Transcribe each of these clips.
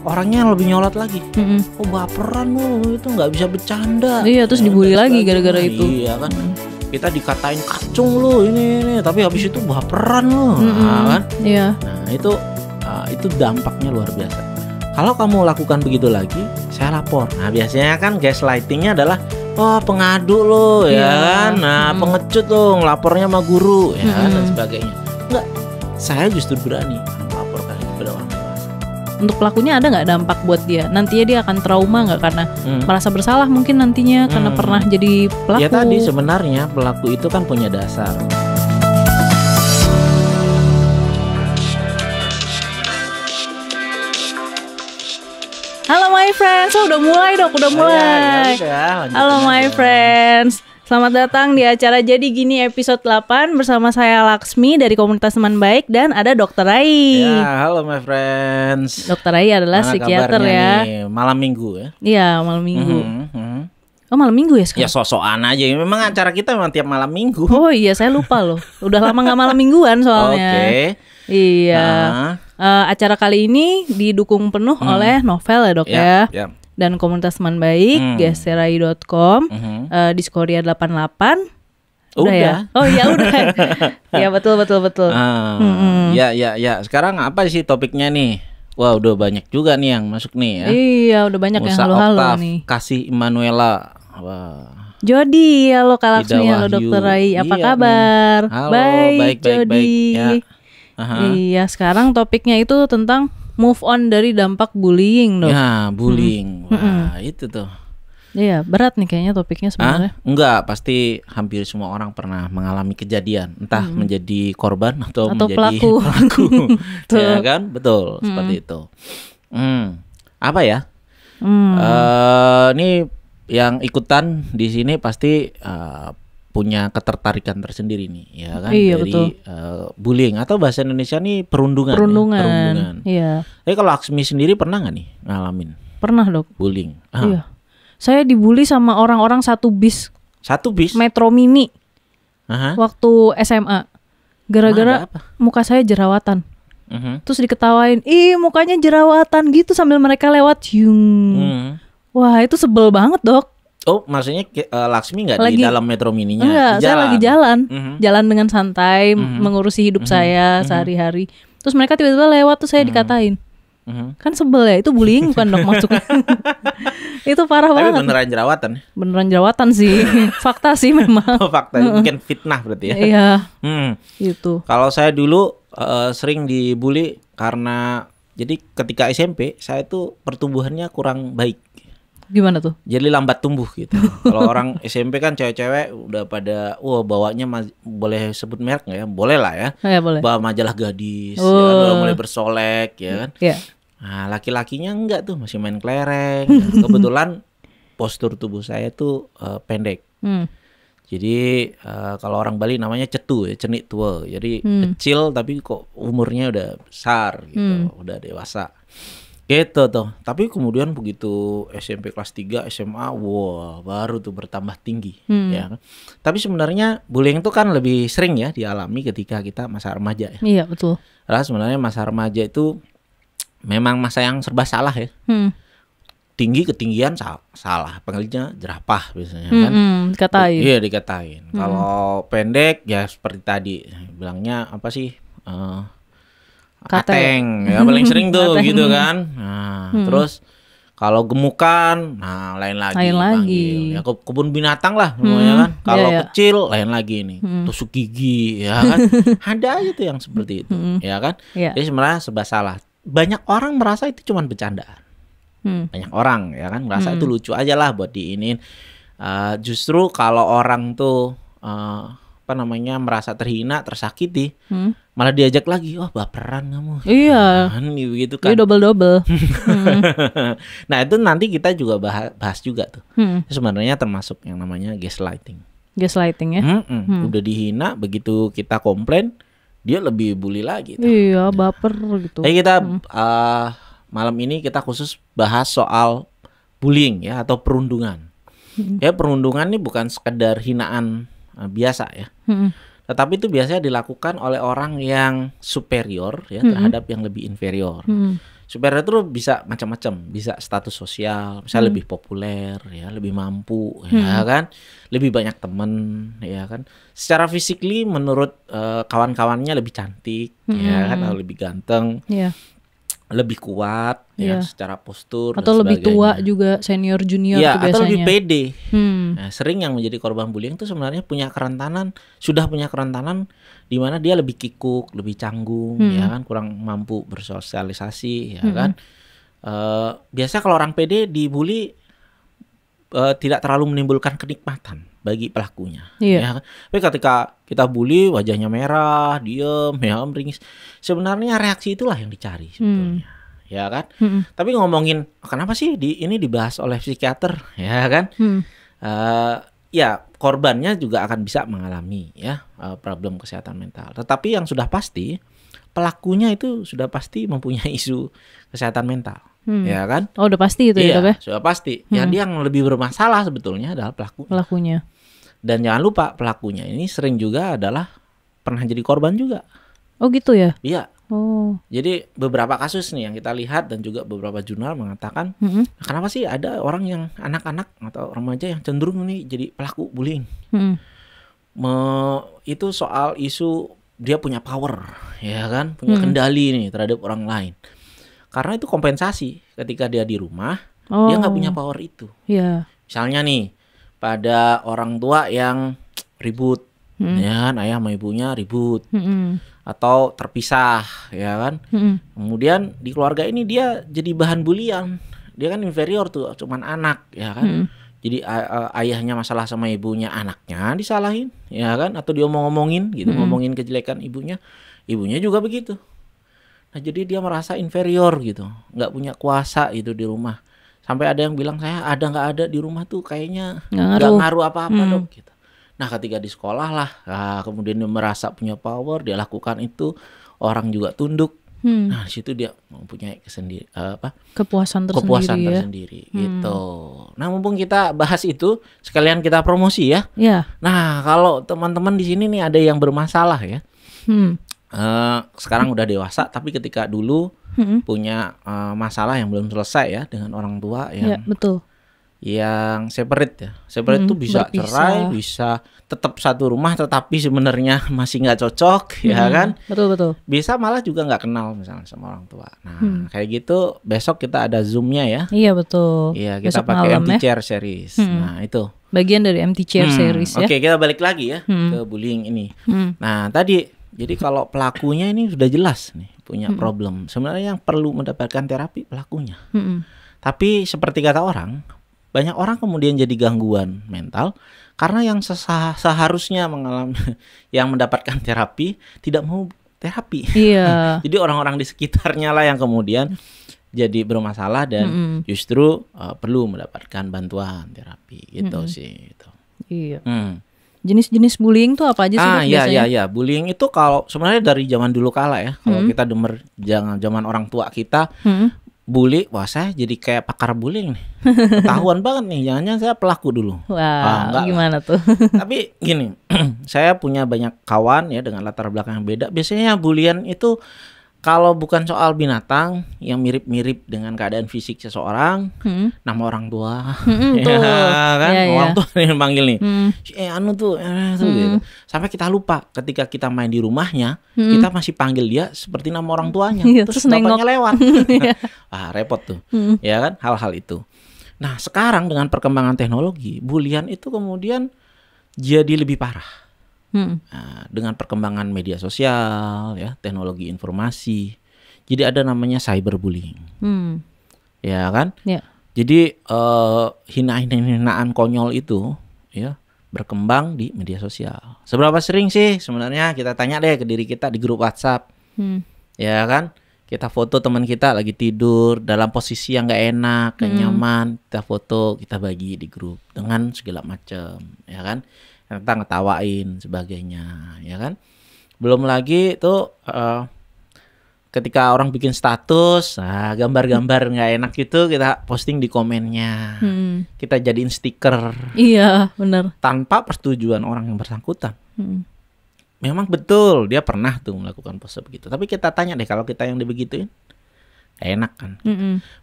orangnya lebih nyolot lagi. Oh baperan lo, itu nggak bisa bercanda. Iya, terus dibully lagi gara-gara itu. Iya kan. Kita dikatain kacung lo ini, tapi habis itu baperan lo, kan? Iya. Nah itu dampaknya luar biasa. Kalau kamu lakukan begitu lagi, saya lapor. Nah biasanya kan gaslightingnya adalah pengadu lo, ya kan? Nah pengecut lo, ngelapornya sama guru, ya kan? Dan sebagainya. Enggak, saya justru berani melaporkan itu pada orang dewasa. Untuk pelakunya ada nggak dampak buat dia? Nantinya dia akan trauma nggak karena merasa bersalah mungkin nantinya karena pernah jadi pelaku? Ya tadi sebenarnya pelaku itu kan punya dasar. Halo my friends, udah mulai dok, udah mulai. Halo my friends, selamat datang di acara Jadi Gini episode 8 bersama saya Laksmi dari komunitas teman baik dan ada Dr. Rai. Ya, halo my friends. Dr. Rai adalah psikiater ya. Nih? Malam minggu ya. Iya, malam minggu. Oh malam minggu ya sekarang? Ya sok-sokan aja, memang acara kita memang tiap malam minggu. Oh iya, saya lupa loh. Udah lama gak malam mingguan soalnya. Oke. Iya. Acara kali ini didukung penuh oleh novel ya dok ya. Dan komunitas teman baik, geserai.com, Diskoria 88. Udah ya? Oh iya udah. Ya betul. Ya. Sekarang apa sih topiknya nih? Wah udah banyak juga nih yang masuk nih ya. Iya udah banyak Musa yang halo-halo Octave, nih. Kasih Immanuela. Wah. Jody, halo Kak Laksmi, halo Dr. Rai, apa kabar? Halo, baik Jody. Ya. Iya, sekarang topiknya itu tentang move on dari dampak bullying dok. Ya, bullying. Wah, itu tuh. Iya, berat nih kayaknya topiknya sebenarnya. Enggak, pasti hampir semua orang pernah mengalami kejadian, entah menjadi korban atau menjadi pelaku. Ya kan, betul, seperti itu. Apa ya? Ini yang ikutan di sini pasti punya ketertarikan tersendiri nih, ya kan? Iya, dari bullying atau bahasa Indonesia nih perundungan. Perundungan. Iya. Tapi kalau Laksmi sendiri pernah nggak nih ngalamin? Pernah dok. Bullying. Iya. Saya dibully sama orang-orang satu bis. Satu bis? Metro Mini. Waktu SMA. Gara-gara muka saya jerawatan. Terus diketawain, ih mukanya jerawatan gitu sambil mereka lewat. Wah itu sebel banget dok. Oh maksudnya Laksmi nggak di dalam Metro Mininya? Enggak, saya lagi jalan. Jalan dengan santai, mengurusi hidup saya sehari-hari. Terus mereka tiba-tiba lewat, tuh saya dikatain. Kan sebel ya, itu bullying bukan dok maksudnya. Itu parah banget. Tapi beneran jerawatan? Beneran jerawatan sih. Fakta sih memang. Oh fakta, mungkin fitnah berarti ya? Iya. Gitu. Kalau saya dulu sering dibully karena, jadi ketika SMP saya tuh pertumbuhannya kurang baik. Gimana tuh? Jadi lambat tumbuh gitu. Kalau orang SMP kan cewek-cewek udah pada bawanya boleh sebut merek nggak ya? Boleh lah ya. Ya boleh. Bawa majalah gadis, ya kan? Udah mulai bersolek ya kan. Iya. Nah laki-lakinya enggak tuh, masih main kelereng. Kebetulan postur tubuh saya tuh pendek. Jadi kalau orang Bali namanya cetu ya, cenit tua. Jadi kecil tapi kok umurnya udah besar gitu, udah dewasa. Gitu tuh. Tapi kemudian begitu SMP kelas 3, SMA, wah baru tuh bertambah tinggi ya. Tapi sebenarnya bullying itu kan lebih sering ya dialami ketika kita masa remaja ya. Iya betul. Karena sebenarnya masa remaja itu memang masa yang serba salah ya. Tinggi ketinggian salah, panggilnya jerapah biasanya kan. Dikatain. Iya dikatain. Kalau pendek ya seperti tadi bilangnya apa sih? Kateng ya paling sering tuh gitu kan. Nah, terus kalau gemukan, nah lain lagi. Ya kebun binatang lah namanya kan. Kalau kecil lain lagi nih. Tusuk gigi ya kan. Ada aja tuh yang seperti itu, ya kan? Jadi sebenarnya serba salah. Banyak orang merasa itu cuma bercandaan. Banyak orang ya kan merasa itu lucu aja lah buat diinin. Justru kalau orang tuh merasa terhina, tersakiti, malah diajak lagi, wah baperan kamu. Iya. Begitu kan. Iya double. Nah itu nanti kita juga bahas juga tuh. Sebenarnya termasuk yang namanya gaslighting. Gaslighting ya. Udah dihina, begitu kita komplain, dia lebih bully lagi tuh. Iya baper gitu. Jadi kita malam ini kita khusus bahas soal bullying ya atau perundungan. Ya perundungan ini bukan sekedar hinaan biasa ya. Tetapi itu biasanya dilakukan oleh orang yang superior ya terhadap yang lebih inferior. Superior itu bisa macam-macam, bisa status sosial, misalnya lebih populer, ya, lebih mampu, ya kan, lebih banyak teman, ya kan. Secara physically menurut kawan-kawannya lebih cantik, ya kan, atau lebih ganteng. Yeah. Lebih kuat ya secara postur atau lebih tua juga, senior junior ya, tuh biasanya. Atau lebih pede. Nah, sering yang menjadi korban bullying itu sebenarnya sudah punya kerentanan di mana dia lebih kikuk, lebih canggung, ya kan, kurang mampu bersosialisasi, ya kan. Biasa kalau orang pede dibully tidak terlalu menimbulkan kenikmatan bagi pelakunya. Ya. Tapi ketika kita bully wajahnya merah, diem, ya, meringis. Sebenarnya reaksi itulah yang dicari sebetulnya. Ya kan? Tapi ngomongin kenapa sih ini dibahas oleh psikiater, ya kan? Ya, korbannya juga akan bisa mengalami ya problem kesehatan mental. Tetapi yang sudah pasti pelakunya itu sudah pasti mempunyai isu kesehatan mental. Ya kan? Oh, udah pasti itu ya, Dok ya? Sudah pasti. Yang dia yang lebih bermasalah sebetulnya adalah pelakunya. Dan jangan lupa pelakunya ini sering juga adalah pernah jadi korban juga. Oh gitu ya? Iya. Oh. Jadi beberapa kasus nih yang kita lihat dan juga beberapa jurnal mengatakan kenapa sih ada orang yang anak-anak atau remaja yang cenderung nih jadi pelaku bullying. Itu soal isu dia punya power, ya kan, punya kendali nih terhadap orang lain. Karena itu kompensasi ketika dia di rumah, dia nggak punya power itu. Yeah. Misalnya nih, pada orang tua yang ribut, ya kan, ayah sama ibunya ribut, atau terpisah, ya kan. Kemudian di keluarga ini dia jadi bahan bulian, dia kan inferior tuh, cuman anak, ya kan. Jadi ayahnya masalah sama ibunya, anaknya disalahin, ya kan, atau diomong-omongin gitu, ngomongin kejelekan ibunya juga begitu. Nah, jadi dia merasa inferior gitu, nggak punya kuasa itu di rumah. Sampai ada yang bilang saya nggak ada di rumah tuh kayaknya nggak ngaruh apa-apa dok. Gitu. Nah, ketika di sekolah lah, kemudian dia merasa punya power, dia lakukan itu, orang juga tunduk. Nah, di situ dia mempunyai kepuasan tersendiri gitu. Nah, mumpung kita bahas itu, sekalian kita promosi ya. Nah, kalau teman-teman di sini nih ada yang bermasalah ya. Sekarang udah dewasa tapi ketika dulu punya masalah yang belum selesai ya dengan orang tua yang betul. Yang separate ya. Separate itu bisa cerai, bisa tetap satu rumah tetapi sebenarnya masih nggak cocok, ya kan? Betul. Bisa malah juga nggak kenal misalnya sama orang tua. Nah, kayak gitu besok kita ada Zoom-nya ya. Iya, betul. Iya, kita pakai empty chair series. Nah, itu bagian dari empty chair series ya. Oke, kita balik lagi ya ke bullying ini. Nah, tadi jadi kalau pelakunya ini sudah jelas nih punya problem. Sebenarnya yang perlu mendapatkan terapi pelakunya. Tapi seperti kata orang, banyak orang kemudian jadi gangguan mental karena yang seharusnya mengalami yang mendapatkan terapi tidak mau terapi. Iya. Jadi orang-orang di sekitarnya lah yang kemudian jadi bermasalah dan justru perlu mendapatkan bantuan terapi gitu sih. Gitu. Iya. Jenis-jenis bullying tuh apa aja sih biasanya? Iya. Bullying itu kalau sebenarnya dari zaman dulu kala ya. Kalau kita denger zaman orang tua kita bully, wah saya jadi kayak pakar bullying nih. Ketahuan banget nih, jangan-jangan saya pelaku dulu. Wah, gimana tuh? Tapi gini, saya punya banyak kawan ya dengan latar belakang yang beda. Biasanya bullying itu kalau bukan soal binatang yang mirip-mirip dengan keadaan fisik seseorang, nama orang tua, orang tua yang panggil nih, gitu. Sampai kita lupa ketika kita main di rumahnya, kita masih panggil dia seperti nama orang tuanya, terus bapaknya lewat, wah repot tuh, ya kan hal-hal itu. Nah sekarang dengan perkembangan teknologi, bullying itu kemudian jadi lebih parah. Nah, dengan perkembangan media sosial, ya, teknologi informasi, jadi ada namanya cyberbullying, ya kan? Yeah. Jadi hinaan konyol itu, ya, berkembang di media sosial. Seberapa sering sih sebenarnya kita tanya deh ke diri kita di grup WhatsApp, ya kan? Kita foto teman kita lagi tidur dalam posisi yang nggak enak, gak nyaman, kita foto, kita bagi di grup dengan segala macam, ya kan? Kita ngetawain sebagainya, ya kan. Belum lagi tuh ketika orang bikin status, gambar-gambar nggak enak gitu kita posting di komennya, kita jadiin stiker. Iya, benar. Tanpa persetujuan orang yang bersangkutan. Memang betul dia pernah tuh melakukan pose begitu. Tapi kita tanya deh kalau kita yang dibegituin, enak kan.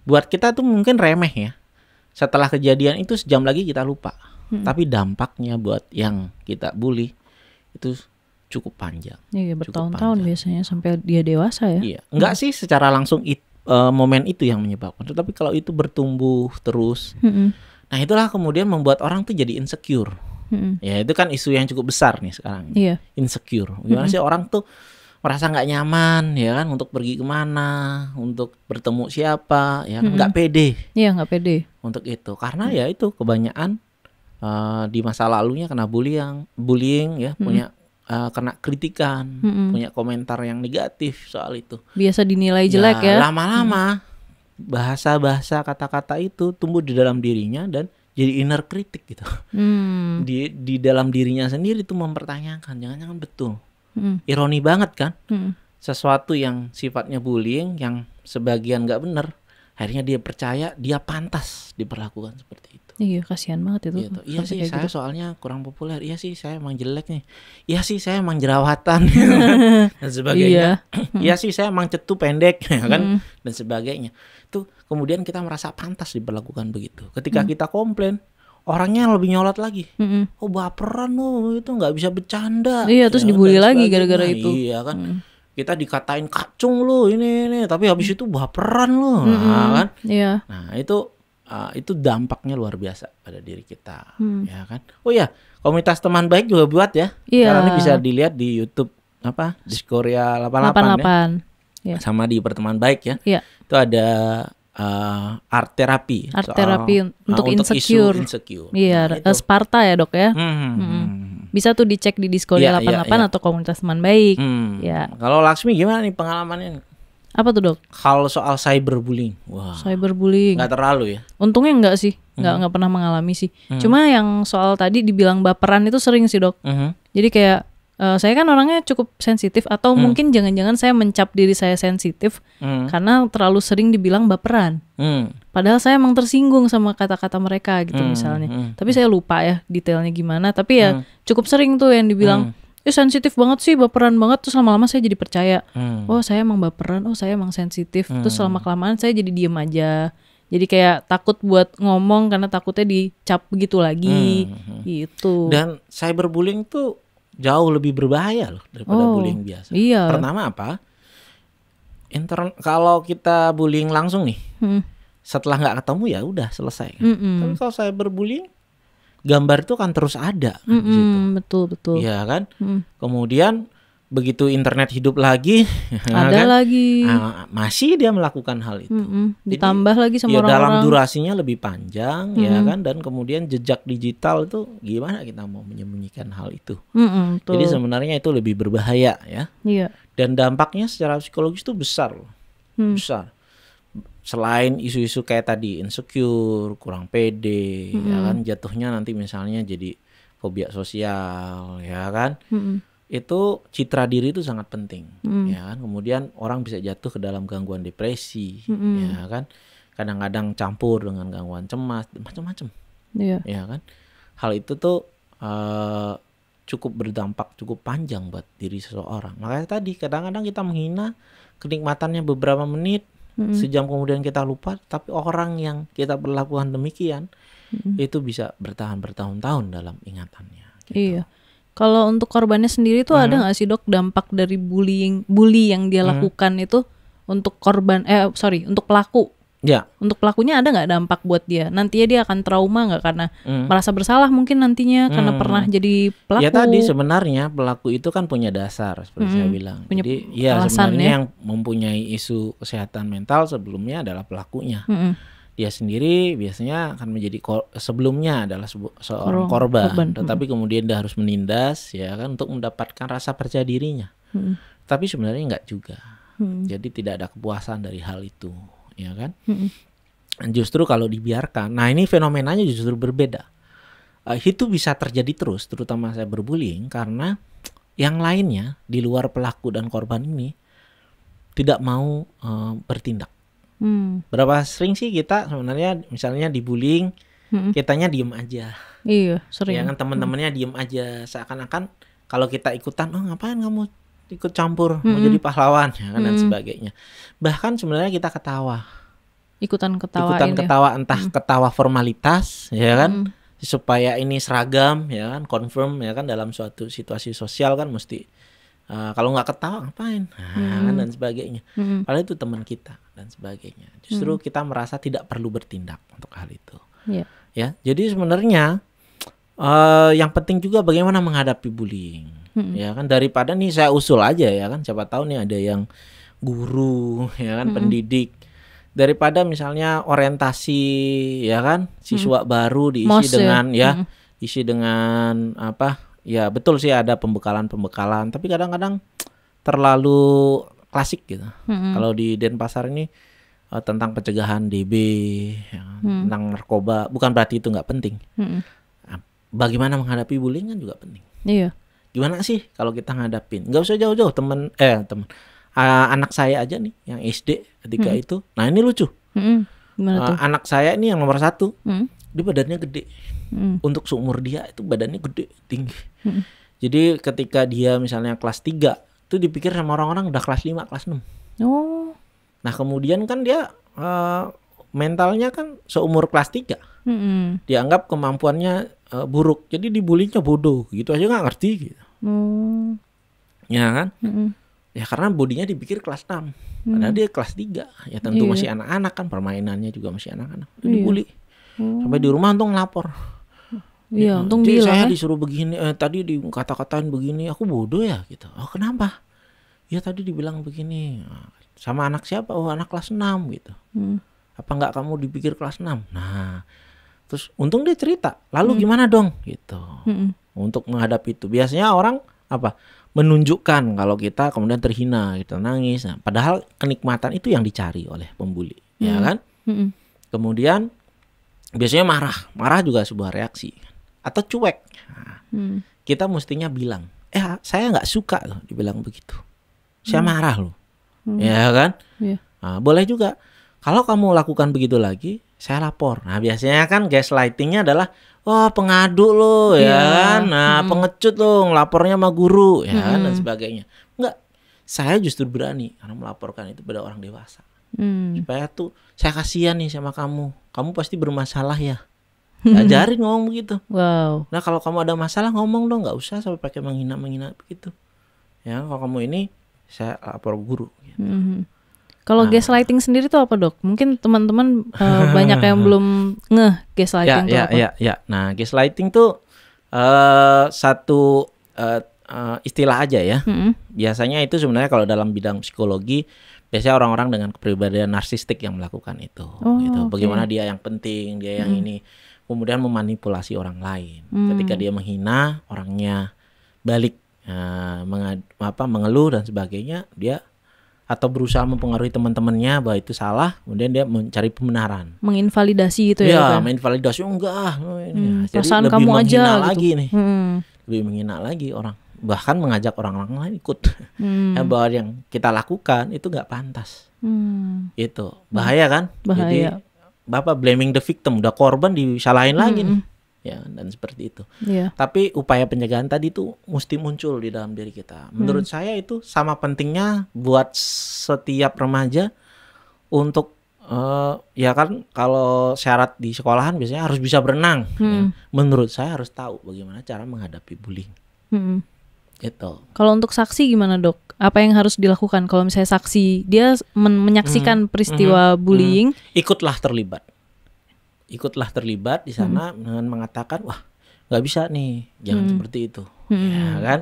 Buat kita tuh mungkin remeh ya. Setelah kejadian itu sejam lagi kita lupa. Tapi dampaknya buat yang kita bully itu cukup panjang. Iya, bertahun-tahun biasanya sampai dia dewasa ya. Iya, enggak sih secara langsung momen itu yang menyebabkan. Tetapi kalau itu bertumbuh terus, nah itulah kemudian membuat orang tuh jadi insecure. Ya itu kan isu yang cukup besar nih sekarang. Iya. Insecure. Gimana sih orang tuh merasa nggak nyaman ya kan untuk pergi kemana, untuk bertemu siapa, ya kan nggak pede. Iya, nggak pede. Untuk itu karena ya itu kebanyakan di masa lalunya kena bullying ya, punya kena kritikan, punya komentar yang negatif soal itu. Biasa dinilai jelek ya. Lama-lama bahasa-bahasa kata-kata itu tumbuh di dalam dirinya dan jadi inner kritik gitu. Di dalam dirinya sendiri tuh mempertanyakan, jangan-jangan betul. Ironi banget kan? Sesuatu yang sifatnya bullying yang sebagian nggak benar, akhirnya dia percaya dia pantas diperlakukan seperti itu. Iya, kasihan banget itu. Gitu. Iya sih, saya soalnya kurang populer. Iya sih, saya emang jelek nih. Iya sih, saya emang jerawatan dan sebagainya. Iya sih, saya emang cetu pendek kan dan sebagainya. Itu kemudian kita merasa pantas diperlakukan begitu. Ketika kita komplain, orangnya lebih nyolot lagi. Oh, baperan lo, itu nggak bisa bercanda. Iya, terus dibully lagi gara-gara itu. Iya kan. Kita dikatain kacung lo ini, tapi habis itu baperan lo, nah, kan? Iya. Nah itu dampaknya luar biasa pada diri kita, ya kan? Oh ya, komunitas teman baik juga buat ya. Sekarang ini bisa dilihat di YouTube Diskoria 88 ya. Sama di Pertemanan Baik ya. Itu ada art terapi untuk insecure. Iya, nah, Sparta ya dok ya. Bisa tuh dicek di Diskoria 88 atau komunitas teman baik. Ya. Kalau Laksmi gimana nih pengalamannya? Apa tuh dok? Kalau soal cyberbullying, wah. Cyberbullying. Nggak terlalu ya? Untungnya enggak sih, nggak pernah mengalami sih. Cuma yang soal tadi dibilang baperan itu sering sih dok. Jadi kayak saya kan orangnya cukup sensitif atau mungkin jangan-jangan saya mencap diri saya sensitif karena terlalu sering dibilang baperan. Padahal saya emang tersinggung sama kata-kata mereka gitu misalnya. Tapi saya lupa ya detailnya gimana. Tapi ya cukup sering tuh yang dibilang sensitif banget sih, baperan banget. Terus lama-lama saya jadi percaya, oh saya emang baperan, oh saya emang sensitif. Terus lama-kelamaan saya jadi diem aja. Jadi kayak takut buat ngomong karena takutnya dicap begitu lagi gitu. Dan cyberbullying tuh jauh lebih berbahaya loh daripada bullying biasa. Iya. Pertama apa? Kalau kita bullying langsung nih, setelah nggak ketemu ya udah selesai. Tapi kalau cyberbullying, gambar itu kan terus ada. Betul. Iya kan. Kemudian begitu internet hidup lagi, ada kan? Lagi. Masih dia melakukan hal itu. Ditambah lagi sama ya, orang-orang. Dalam durasinya lebih panjang, ya kan. Dan kemudian jejak digital itu gimana kita mau menyembunyikan hal itu? Jadi sebenarnya itu lebih berbahaya ya. Iya. Dan dampaknya secara psikologis itu besar loh, besar. Selain isu-isu kayak tadi insecure, kurang pede, ya kan, jatuhnya nanti misalnya jadi fobia sosial, ya kan. Itu citra diri itu sangat penting, ya kan. Kemudian orang bisa jatuh ke dalam gangguan depresi, ya kan. Kadang-kadang campur dengan gangguan cemas, macam-macam, ya kan. Hal itu tuh cukup berdampak cukup panjang buat diri seseorang. Makanya tadi kadang-kadang kita menghina kenikmatannya beberapa menit, sejam kemudian kita lupa. Tapi orang yang kita perlakukan demikian itu bisa bertahan bertahun-tahun dalam ingatannya. Gitu. Iya. Kalau untuk korbannya sendiri tuh ada nggak sih dok dampak dari bully yang dia lakukan itu untuk untuk pelaku? Ya. Untuk pelakunya ada nggak dampak buat dia? Nantinya dia akan trauma nggak karena merasa bersalah mungkin nantinya karena pernah jadi pelaku? Ya tadi sebenarnya pelaku itu kan punya dasar seperti saya bilang. Jadi ya sebenarnya yang mempunyai isu kesehatan mental sebelumnya adalah pelakunya. Dia sendiri biasanya akan menjadi sebelumnya adalah seorang korban. Tetapi kemudian dia harus menindas ya kan untuk mendapatkan rasa percaya dirinya. Tapi sebenarnya enggak juga. Jadi tidak ada kepuasan dari hal itu, ya kan? Justru kalau dibiarkan, nah ini fenomenanya justru berbeda. Itu bisa terjadi terus, terutama cyberbullying karena yang lainnya di luar pelaku dan korban ini tidak mau bertindak. Berapa sering sih kita sebenarnya misalnya dibullying, kitanya diem aja. Iya, sering. Ya kan teman-temannya diem aja, seakan-akan kalau kita ikutan, oh ngapain kamu ikut campur, mau jadi pahlawan ya kan dan sebagainya. Bahkan sebenarnya kita ketawa. Ikutan ketawa entah ketawa formalitas ya kan, supaya ini seragam ya kan, confirm ya kan, dalam suatu situasi sosial kan mesti kalau nggak ketawa ngapain kan dan sebagainya. Padahal itu teman kita dan sebagainya. Justru kita merasa tidak perlu bertindak untuk hal itu. Ya, jadi sebenarnya yang penting juga bagaimana menghadapi bullying. Ya kan, daripada nih saya usul aja ya kan, siapa tahu nih ada yang guru ya kan, pendidik, daripada misalnya orientasi ya kan, siswa baru diisi dengan isi dengan apa ya, betul sih ada pembekalan tapi kadang-kadang terlalu klasik gitu. Kalau di Denpasar ini tentang pencegahan DB ya, tentang narkoba, bukan berarti itu nggak penting. Bagaimana menghadapi bullying kan juga penting. Iya. Gimana sih kalau kita ngadapin? Nggak usah jauh-jauh, anak saya aja nih yang SD ketika itu. Nah ini lucu. Anak saya ini yang nomor 1, dia badannya gede. Untuk seumur dia itu badannya gede, tinggi. Jadi ketika dia misalnya kelas 3, itu dipikir sama orang-orang udah kelas 5, kelas 6. Oh. Nah kemudian kan dia mentalnya kan seumur kelas 3. Dianggap kemampuannya buruk, jadi dibulinya bodoh gitu aja, nggak ngerti gitu. Ya kan? Ya karena bodinya dipikir kelas 6, padahal dia kelas 3. Ya tentu masih anak-anak kan, permainannya juga masih anak-anak. Dibully sampai di rumah untung lapor. Iya, untung bilang saya disuruh begini, tadi dikata-katain begini, aku bodoh ya gitu. Oh kenapa? Ya tadi dibilang begini. Sama anak siapa? Oh anak kelas 6 gitu. Apa nggak kamu dipikir kelas 6? Nah terus untung dia cerita, lalu gimana dong gitu. Untuk menghadapi itu biasanya orang apa, menunjukkan kalau kita kemudian terhina, kita nangis. Nah, padahal kenikmatan itu yang dicari oleh pembuli, ya kan? Kemudian biasanya marah juga sebuah reaksi, atau cuek. Nah, kita mestinya bilang, saya nggak suka loh dibilang begitu, saya marah loh, ya kan? Nah, boleh juga kalau kamu lakukan begitu lagi, saya lapor. Nah biasanya kan gaslightingnya adalah, pengadu lo ya kan, nah pengecut lo, ngelapornya sama guru ya kan dan sebagainya. Enggak, saya justru berani karena melaporkan itu pada orang dewasa. Supaya tuh saya kasihan nih sama kamu pasti bermasalah ya. Ajarin ngomong begitu. Wow. Nah kalau kamu ada masalah ngomong dong, nggak usah sampai pakai menghina begitu. Ya kalau kamu ini saya lapor guru. Gitu. Kalau gaslighting sendiri itu apa dok? Mungkin teman-teman banyak yang belum ngeh gaslighting itu apa? Ya. Nah gaslighting tuh satu istilah aja ya. Biasanya itu sebenarnya kalau dalam bidang psikologi, biasanya orang-orang dengan kepribadian narsistik yang melakukan itu. Gitu. Bagaimana dia yang penting, dia yang ini, kemudian memanipulasi orang lain. Ketika dia menghina, orangnya balik mengeluh dan sebagainya, dia atau berusaha mempengaruhi teman-temannya bahwa itu salah, kemudian dia mencari pembenaran, menginvalidasi itu ya. Menginvalidasi perasaan jadi kamu lebih aja menghina gitu. lagi nih, lebih menghina lagi orang, bahkan mengajak orang-orang lain ikut. Bahwa yang kita lakukan itu nggak pantas, itu bahaya kan? Bahaya. Jadi bapak blaming the victim, udah korban disalahin lagi nih. Ya dan seperti itu. Tapi upaya pencegahan tadi itu mesti muncul di dalam diri kita. Menurut saya itu sama pentingnya buat setiap remaja untuk ya kan, kalau syarat di sekolahan biasanya harus bisa berenang. Ya. Menurut saya harus tahu bagaimana cara menghadapi bullying. Itu. Kalau untuk saksi gimana dok? Apa yang harus dilakukan kalau misalnya saksi dia menyaksikan peristiwa bullying? Ikutlah terlibat di sana dengan mengatakan, wah nggak bisa nih, jangan seperti itu, ya kan?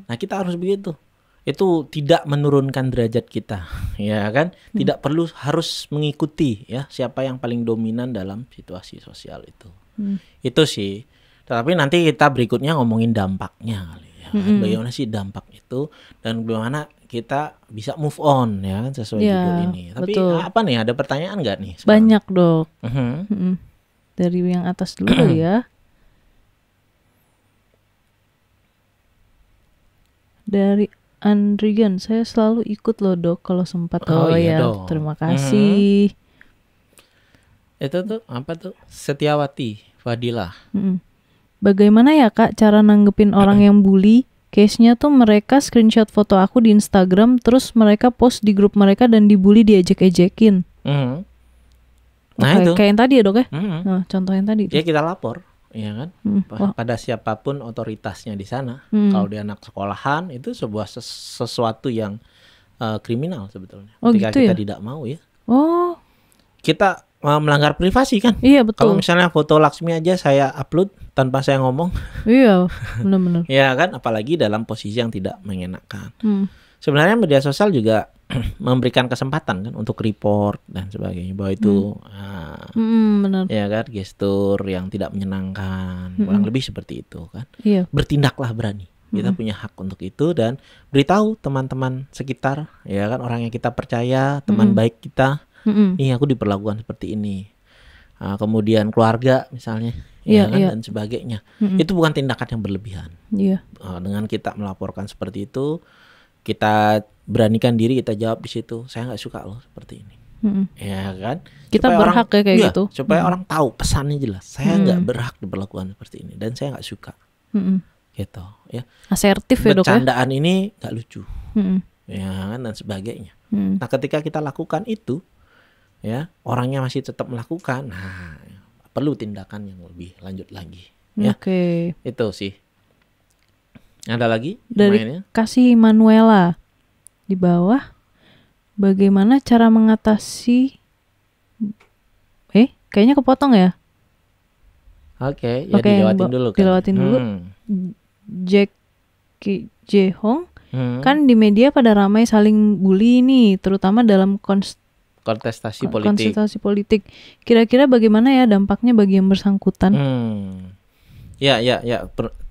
Nah kita harus begitu. Itu tidak menurunkan derajat kita, ya kan? Tidak perlu harus mengikuti ya siapa yang paling dominan dalam situasi sosial itu. Itu sih. Tapi nanti kita berikutnya ngomongin dampaknya kali ya. Bagaimana sih dampak itu dan bagaimana kita bisa move on ya kan, sesuai judul ini. Tapi apa nih, ada pertanyaan nggak nih sekarang? Banyak dok. Dari yang atas dulu kali ya. Dari Andrian, saya selalu ikut loh dok kalau sempat. Dong. Terima kasih. Itu tuh apa tuh? Setiawati Fadilah. Bagaimana ya kak cara nanggepin orang yang bully? case-nya tuh mereka screenshot foto aku di Instagram, terus mereka post di grup mereka dan dibully, diejek-ejekin. Nah itu kayak yang tadi ya dok ya. Nah, contoh yang tadi. Ya kita lapor, ya kan, pada siapapun otoritasnya di sana. Kalau dia anak sekolahan itu sebuah sesuatu yang kriminal sebetulnya. Ketika gitu kita ya? tidak mau ya. Kita melanggar privasi kan? Iya betul. Kalau misalnya foto Laksmi aja saya upload tanpa saya ngomong. Iya, benar-benar. Ya kan, apalagi dalam posisi yang tidak mengenakan. Sebenarnya media sosial juga memberikan kesempatan kan untuk report dan sebagainya, bahwa itu benar. ya kan, gestur yang tidak menyenangkan, kurang lebih seperti itu kan. Iya. Bertindaklah berani. Kita punya hak untuk itu dan beritahu teman-teman sekitar, ya kan, orang yang kita percaya, teman baik kita. Nih aku diperlakukan seperti ini. Kemudian keluarga misalnya, ya kan, dan sebagainya. Itu bukan tindakan yang berlebihan. Dengan kita melaporkan seperti itu, kita beranikan diri, kita jawab di situ. Saya nggak suka loh seperti ini, ya kan. Kita supaya berhak orang, kayak gitu. Supaya orang tahu pesannya jelas. Saya nggak berhak diperlakukan seperti ini dan saya nggak suka. Gitu, ya. Asertif ya dok ya. Bercandaan ini nggak lucu, ya kan, dan sebagainya. Nah ketika kita lakukan itu, ya, orangnya masih tetap melakukan, nah perlu tindakan yang lebih lanjut lagi, ya. Itu sih. Ada lagi dari mainnya? Kasih Manuela di bawah, bagaimana cara mengatasi kayaknya kepotong ya. Oke, ya dilewatin dulu kan. Dilewatin dulu. Jackie Jehong kan di media pada ramai saling bully nih, terutama dalam kontestasi politik. Kira-kira bagaimana ya dampaknya bagi yang bersangkutan? Ya,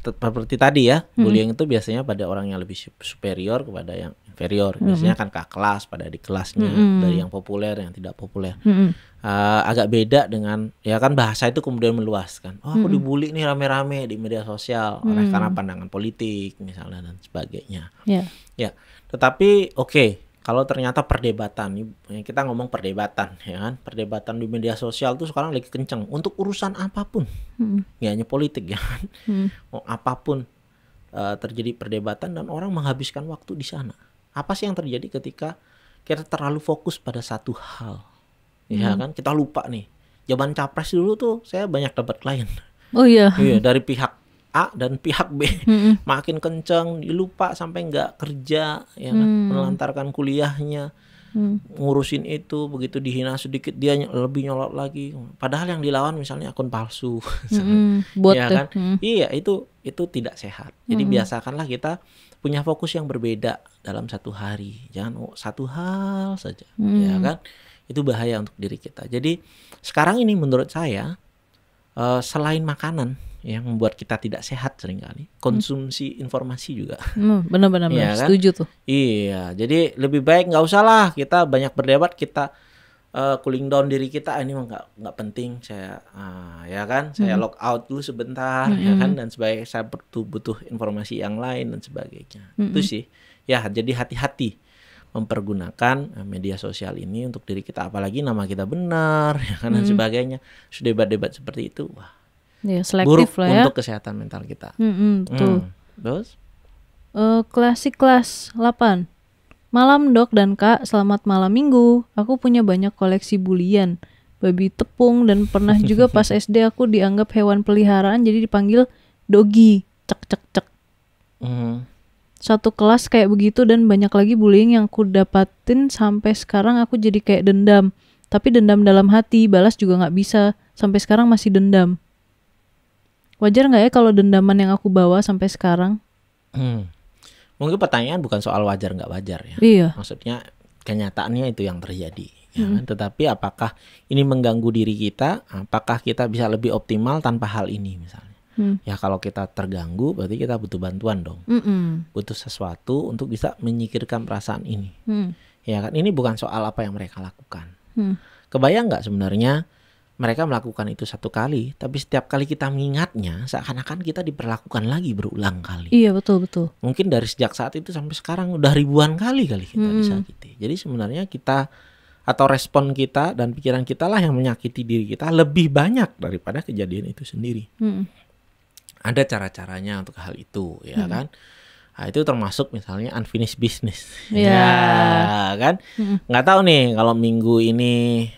seperti tadi ya, bullying itu biasanya pada orang yang lebih superior kepada yang inferior. Biasanya kan kakak kelas, pada di kelasnya, dari yang populer yang tidak populer. Agak beda dengan, ya kan, bahasa itu kemudian meluas kan. Oh, aku dibully nih rame-rame di media sosial oleh karena pandangan politik misalnya dan sebagainya. Ya, tetapi kalau ternyata perdebatan, kita ngomong perdebatan, ya kan, perdebatan di media sosial tuh sekarang lagi kenceng untuk urusan apapun, nggak hanya politik ya kan, apapun terjadi perdebatan dan orang menghabiskan waktu di sana. Apa sih yang terjadi ketika kita terlalu fokus pada satu hal, ya kan, kita lupa nih. Zaman capres dulu tuh saya banyak dapat klien. Oh iya. Iya, dari pihak A dan pihak B makin kenceng, lupa sampai nggak kerja, ya kan, melantarkan kuliahnya, ngurusin itu, begitu dihina sedikit dia lebih nyolot lagi. Padahal yang dilawan misalnya akun palsu, ya kan, iya itu tidak sehat. Jadi biasakanlah kita punya fokus yang berbeda dalam satu hari, jangan satu hal saja, ya kan, itu bahaya untuk diri kita. Jadi sekarang ini menurut saya selain makanan yang membuat kita tidak sehat seringkali, konsumsi informasi juga. Benar-benar ya kan? Setuju tuh. Iya, jadi lebih baik nggak usah lah kita banyak berdebat, kita cooling down diri kita, ini mah nggak penting, saya ya kan, saya log out dulu sebentar, ya kan, dan sebagainya, saya butuh informasi yang lain dan sebagainya. Itu sih, ya, jadi hati-hati mempergunakan media sosial ini untuk diri kita, apalagi nama kita benar, ya kan, dan sebagainya. Sudah debat-debat seperti itu, wah. Ya, selektif buruk lah ya. Untuk kesehatan mental kita. Betul. Terus? Klasik kelas 8. Malam dok dan kak, selamat malam minggu. Aku punya banyak koleksi bulian, babi tepung, dan pernah juga pas SD aku dianggap hewan peliharaan jadi dipanggil dogi. Cek. Satu kelas kayak begitu dan banyak lagi bullying yang aku dapatin sampai sekarang aku jadi kayak dendam. Tapi dendam dalam hati, balas juga nggak bisa. Sampai sekarang masih dendam. Wajar nggak ya kalau dendaman yang aku bawa sampai sekarang? Mungkin pertanyaan bukan soal wajar nggak wajar ya. Iya. Maksudnya kenyataannya itu yang terjadi. Ya kan? Tetapi apakah ini mengganggu diri kita? Apakah kita bisa lebih optimal tanpa hal ini misalnya? Ya kalau kita terganggu berarti kita butuh bantuan dong. Butuh sesuatu untuk bisa menyingkirkan perasaan ini. Ya kan, ini bukan soal apa yang mereka lakukan. Kebayang nggak sebenarnya mereka melakukan itu satu kali, tapi setiap kali kita mengingatnya seakan-akan kita diperlakukan lagi berulang kali. Iya, betul. Mungkin dari sejak saat itu sampai sekarang udah ribuan kali kita disakiti. Jadi sebenarnya kita, atau respon kita dan pikiran kita lah yang menyakiti diri kita lebih banyak daripada kejadian itu sendiri. Ada cara-caranya untuk hal itu, ya kan. Nah, itu termasuk misalnya unfinished business. Ya kan? Nggak tahu nih kalau minggu ini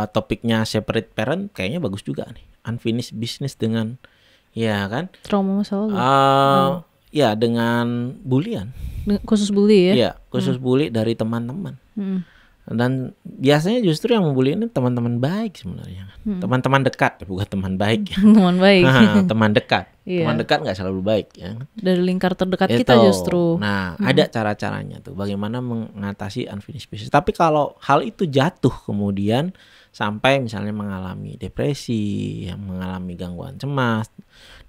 topiknya separate parent kayaknya bagus juga nih. Unfinished business dengan ya kan? Trauma masa lalu. Ya dengan bulian. Khusus bully ya? Iya, khusus bully dari teman-teman. Dan biasanya justru yang membuli ini teman-teman baik sebenarnya. Teman-teman dekat, bukan teman baik. Teman baik. Teman dekat. Teman dekat nggak selalu baik ya. Dari lingkar terdekat kita justru. Nah, ada cara-caranya tuh bagaimana mengatasi unfinished business. Tapi kalau hal itu jatuh kemudian sampai misalnya mengalami depresi, yang mengalami gangguan cemas,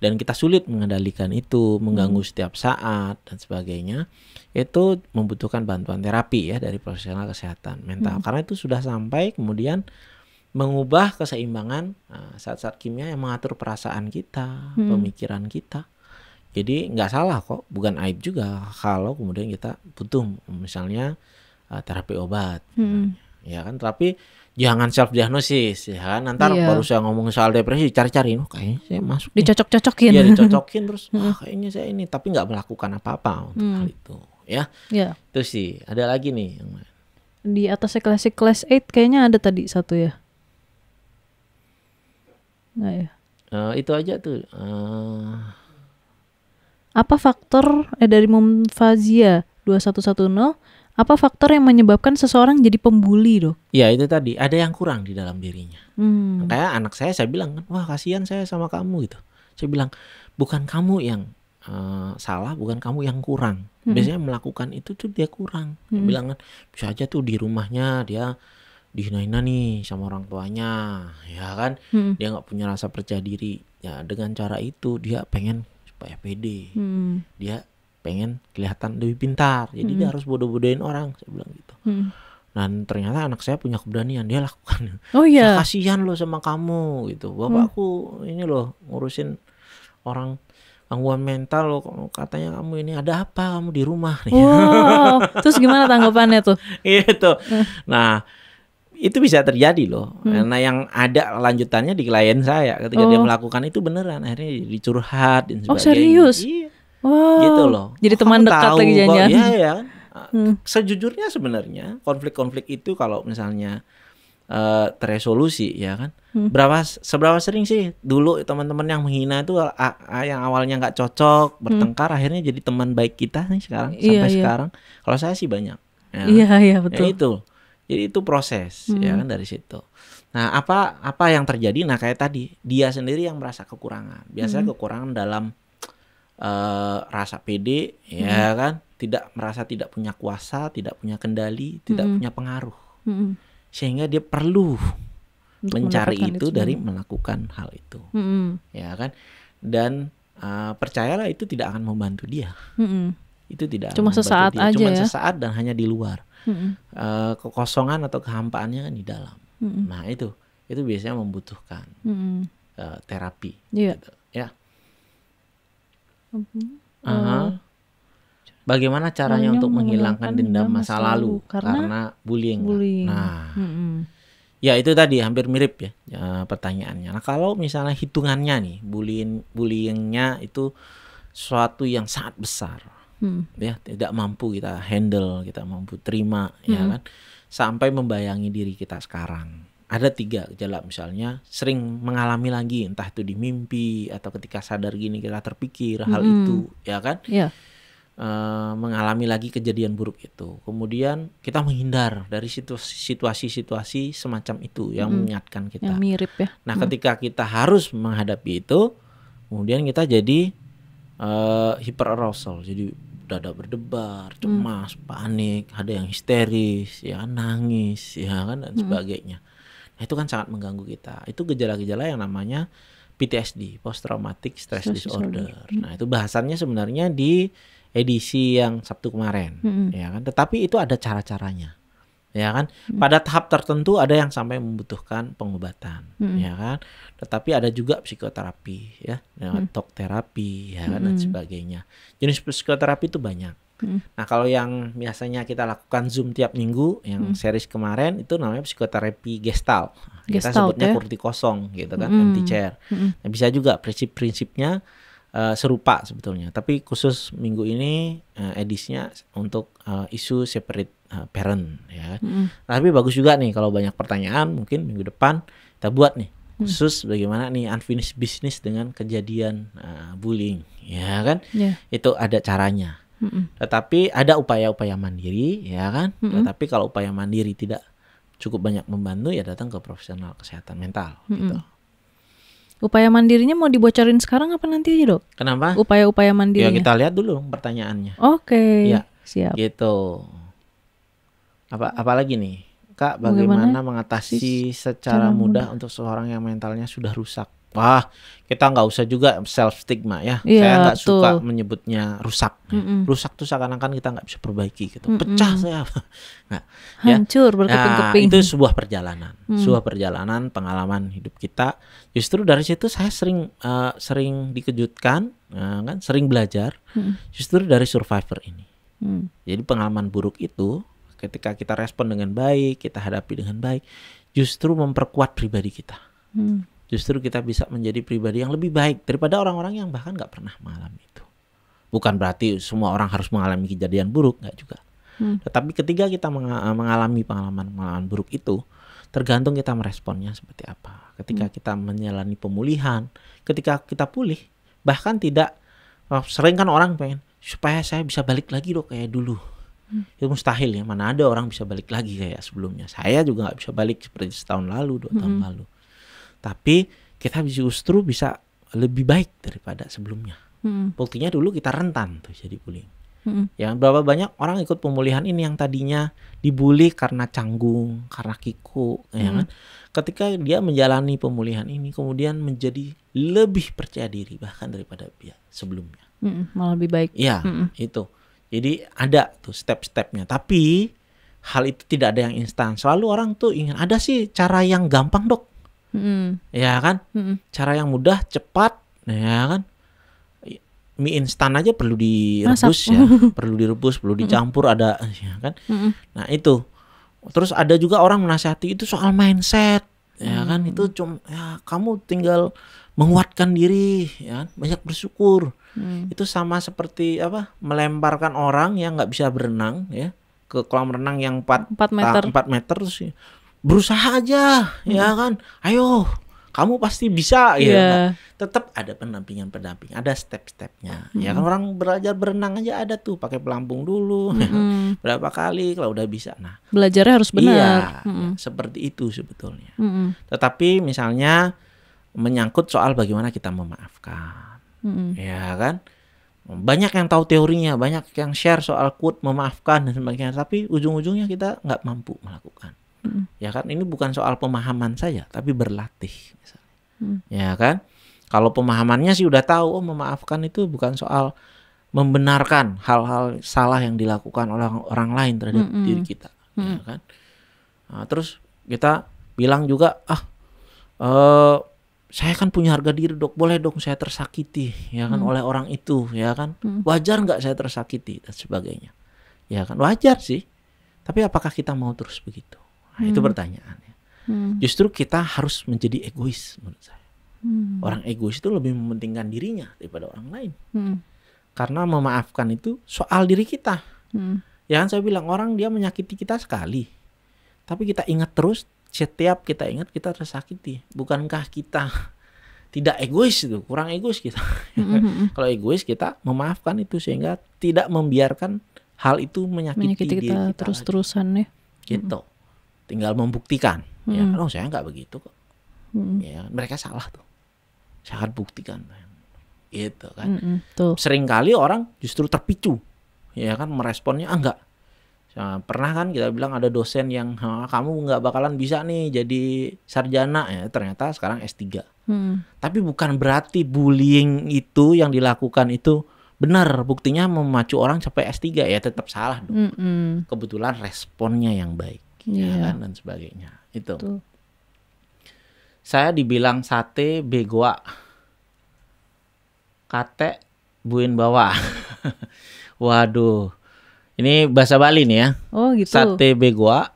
dan kita sulit mengendalikan itu, mengganggu setiap saat dan sebagainya, itu membutuhkan bantuan terapi ya dari profesional kesehatan mental. Karena itu sudah sampai kemudian mengubah keseimbangan zat-zat kimia yang mengatur perasaan kita, pemikiran kita. Jadi nggak salah kok, bukan aib juga kalau kemudian kita butuh misalnya terapi obat, ya kan. Tapi jangan self diagnosis ya kan. Nanti baru saya ngomong soal depresi cari-cari, kayaknya saya masuk. Dicocok-cocokin. Iya dicocokin terus. Kayaknya saya ini, tapi nggak melakukan apa-apa untuk hal itu. Ya. Itu sih. Ada lagi nih yang di atasnya class 8 kayaknya ada tadi satu ya. Nggak ya? Itu aja tuh. Apa faktor dari Mumfazia 2110? Apa faktor yang menyebabkan seseorang jadi pembuli, Dok? Ya itu tadi, ada yang kurang di dalam dirinya. Kayak anak saya bilang kan, wah kasihan saya sama kamu gitu. Saya bilang, bukan kamu yang salah, bukan kamu yang kurang. Biasanya melakukan itu tuh dia kurang. Dia bilang kan, bisa aja tuh di rumahnya dia dihina-hina nih sama orang tuanya, ya kan? Dia nggak punya rasa percaya diri. Ya dengan cara itu dia pengen supaya pede. Dia pengen kelihatan lebih pintar, jadi dia harus bodoh-bodohin orang, saya bilang gitu. Dan ternyata anak saya punya keberanian, dia lakukan. Oh iya. Kasihan loh sama kamu gitu. Bapakku ini loh ngurusin orang gangguan mental loh, katanya kamu ini ada apa kamu di rumah nih. Wow. Terus gimana tanggapannya tuh? Itu. Nah, itu bisa terjadi loh. Karena yang ada lanjutannya di klien saya ketika dia melakukan itu beneran akhirnya dicurhat dan sebagainya. Oh serius? Iya. Wow. Gitu loh. Jadi teman dekat lagi jangan-jangan. Iya ya. Sejujurnya sebenarnya konflik-konflik itu kalau misalnya teresolusi ya kan. Seberapa sering sih dulu teman-teman yang menghina itu yang awalnya nggak cocok bertengkar akhirnya jadi teman baik kita nih sekarang sampai sekarang. Kalau saya sih banyak. Ya. Iya betul. Ya itu. Jadi itu proses ya kan dari situ. Nah apa yang terjadi? Nah kayak tadi dia sendiri yang merasa kekurangan. Biasanya kekurangan dalam rasa pede ya kan, merasa tidak punya kuasa, tidak punya kendali, tidak punya pengaruh, sehingga dia perlu mencari itu dari melakukan hal itu, ya kan. Dan percayalah itu tidak akan membantu dia, itu tidak cuma sesaat dia. Aja cuma ya? Sesaat dan hanya di luar, kekosongan atau kehampaannya kan di dalam. Nah itu biasanya membutuhkan terapi, gitu, ya. Bagaimana caranya untuk menghilangkan dendam masa lalu karena bullying. Nah, ya itu tadi hampir mirip ya pertanyaannya. Nah kalau misalnya hitungannya nih, bullyingnya itu suatu yang sangat besar, ya tidak mampu kita handle, kita mampu terima, ya kan, sampai membayangi diri kita sekarang. Ada 3 gejala misalnya sering mengalami lagi, entah itu di mimpi atau ketika sadar gini kita terpikir hal itu, ya kan? Yeah. Mengalami lagi kejadian buruk itu. Kemudian kita menghindar dari situasi-situasi semacam itu yang mengingatkan kita. Yang mirip ya. Nah, ketika kita harus menghadapi itu, kemudian kita jadi hyperarousal, jadi dada berdebar, cemas, panik, ada yang histeris, ya nangis, ya kan dan sebagainya. Nah, itu kan sangat mengganggu kita. Itu gejala-gejala yang namanya PTSD, Post Traumatic Stress Disorder. Nah, itu bahasannya sebenarnya di edisi yang Sabtu kemarin, ya kan. Tetapi itu ada cara-caranya, ya kan. Pada tahap tertentu ada yang sampai membutuhkan pengobatan, ya kan. Tetapi ada juga psikoterapi, ya, talk terapi, ya kan dan sebagainya. Jenis psikoterapi itu banyak. Nah kalau yang biasanya kita lakukan Zoom tiap minggu, yang series kemarin itu namanya psikoterapi Gestalt. Kita sebutnya kurti kosong gitu kan, empty chair. Nah, bisa juga prinsip-prinsipnya serupa sebetulnya, tapi khusus minggu ini edisinya untuk isu separate parent ya. Tapi bagus juga nih kalau banyak pertanyaan, mungkin minggu depan kita buat nih khusus bagaimana nih unfinished business dengan kejadian bullying, ya kan? Itu ada caranya. Tetapi ada upaya-upaya mandiri, ya kan? Tetapi kalau upaya mandiri tidak cukup banyak membantu, ya datang ke profesional kesehatan mental gitu. Upaya mandirinya mau dibocorin sekarang apa nanti aja, Dok? Kenapa? Upaya-upaya mandirinya. Ya kita lihat dulu pertanyaannya. Oke. Ya, siap. Gitu. Apalagi nih, Kak, bagaimana mengatasi secara mudah untuk seorang yang mentalnya sudah rusak? Wah, kita nggak usah juga self stigma ya. Saya nggak suka menyebutnya rusak. Rusak tuh seakan-akan kita nggak bisa perbaiki gitu. Pecah saya. Nah, hancur berkeping-keping. Itu sebuah perjalanan, sebuah perjalanan pengalaman hidup kita. Justru dari situ saya sering dikejutkan, kan, sering belajar. Justru dari survivor ini. Jadi pengalaman buruk itu, ketika kita respon dengan baik, kita hadapi dengan baik, justru memperkuat pribadi kita. Justru kita bisa menjadi pribadi yang lebih baik daripada orang-orang yang bahkan nggak pernah mengalami itu. Bukan berarti semua orang harus mengalami kejadian buruk, nggak juga. Tetapi ketika kita mengalami pengalaman buruk itu, tergantung kita meresponnya seperti apa. Ketika kita menjalani pemulihan, ketika kita pulih, bahkan tidak, sering kan orang pengen supaya saya bisa balik lagi dong kayak dulu. Itu mustahil ya, mana ada orang bisa balik lagi kayak sebelumnya. Saya juga nggak bisa balik seperti setahun lalu, 2 tahun lalu. Tapi kita justru bisa lebih baik daripada sebelumnya. Buktinya dulu kita rentan tuh jadi bullying. Ya, berapa banyak orang ikut pemulihan ini yang tadinya dibully karena canggung, karena kiku, ya kan? Ketika dia menjalani pemulihan ini, kemudian menjadi lebih percaya diri bahkan daripada dia sebelumnya. Malah lebih baik. Ya, itu. Jadi ada tuh step-stepnya. Tapi hal itu tidak ada yang instan. Selalu orang tuh ingin ada sih cara yang gampang, Dok. Ya kan, cara yang mudah, cepat, ya kan. Mie instan aja perlu direbus ya, perlu direbus, perlu dicampur, ada, ya kan. Nah itu, terus ada juga orang menasihati itu soal mindset, ya kan. Itu cuma, ya kamu tinggal menguatkan diri, ya kan? Banyak bersyukur. Itu sama seperti apa? Melemparkan orang yang nggak bisa berenang, ya, ke kolam renang yang 4 meter terus. Ya, berusaha aja, ya kan, ayo kamu pasti bisa, ya. Tetap ada pendampingan, ada step-stepnya, ya kan. Orang belajar berenang aja ada tuh, pakai pelampung dulu, ya, berapa kali kalau udah bisa. Nah, belajarnya harus benar. Ya, seperti itu sebetulnya. Tetapi misalnya menyangkut soal bagaimana kita memaafkan, ya kan. Banyak yang tahu teorinya, banyak yang share soal quote memaafkan dan sebagainya, tapi ujung-ujungnya kita nggak mampu melakukan. Ya kan, ini bukan soal pemahaman saja, tapi berlatih misalnya. Ya kan, kalau pemahamannya sih udah tahu, memaafkan itu bukan soal membenarkan hal-hal salah yang dilakukan oleh orang lain terhadap diri kita, ya kan. Nah, terus kita bilang juga, saya kan punya harga diri, Dok, boleh dong saya tersakiti, ya kan, oleh orang itu, ya kan. Wajar nggak saya tersakiti dan sebagainya, ya kan. Wajar sih, tapi apakah kita mau terus begitu? Nah, itu pertanyaannya. Justru kita harus menjadi egois menurut saya. Orang egois itu lebih mementingkan dirinya daripada orang lain. Karena memaafkan itu soal diri kita. Ya kan, saya bilang orang dia menyakiti kita sekali, tapi kita ingat terus, setiap kita ingat kita tersakiti. Bukankah kita tidak egois itu? Kurang egois kita. Kalau egois kita memaafkan itu sehingga tidak membiarkan hal itu menyakiti diri kita terus-terusan ya. Gitu. Tinggal membuktikan, ya, saya nggak begitu kok, ya, mereka salah tuh, saya akan buktikan, gitu kan. Seringkali orang justru terpicu, ya kan, meresponnya enggak. Pernah kan kita bilang ada dosen yang kamu nggak bakalan bisa nih jadi sarjana, ya ternyata sekarang S3. Tapi bukan berarti bullying itu yang dilakukan itu benar, buktinya memacu orang sampai S3, ya tetap salah dong. Kebetulan responnya yang baik. Ya kan, dan sebagainya itu. Saya dibilang sate begoa, kate buin bawa. Waduh, ini bahasa Bali nih ya. Oh gitu. Sate begoa,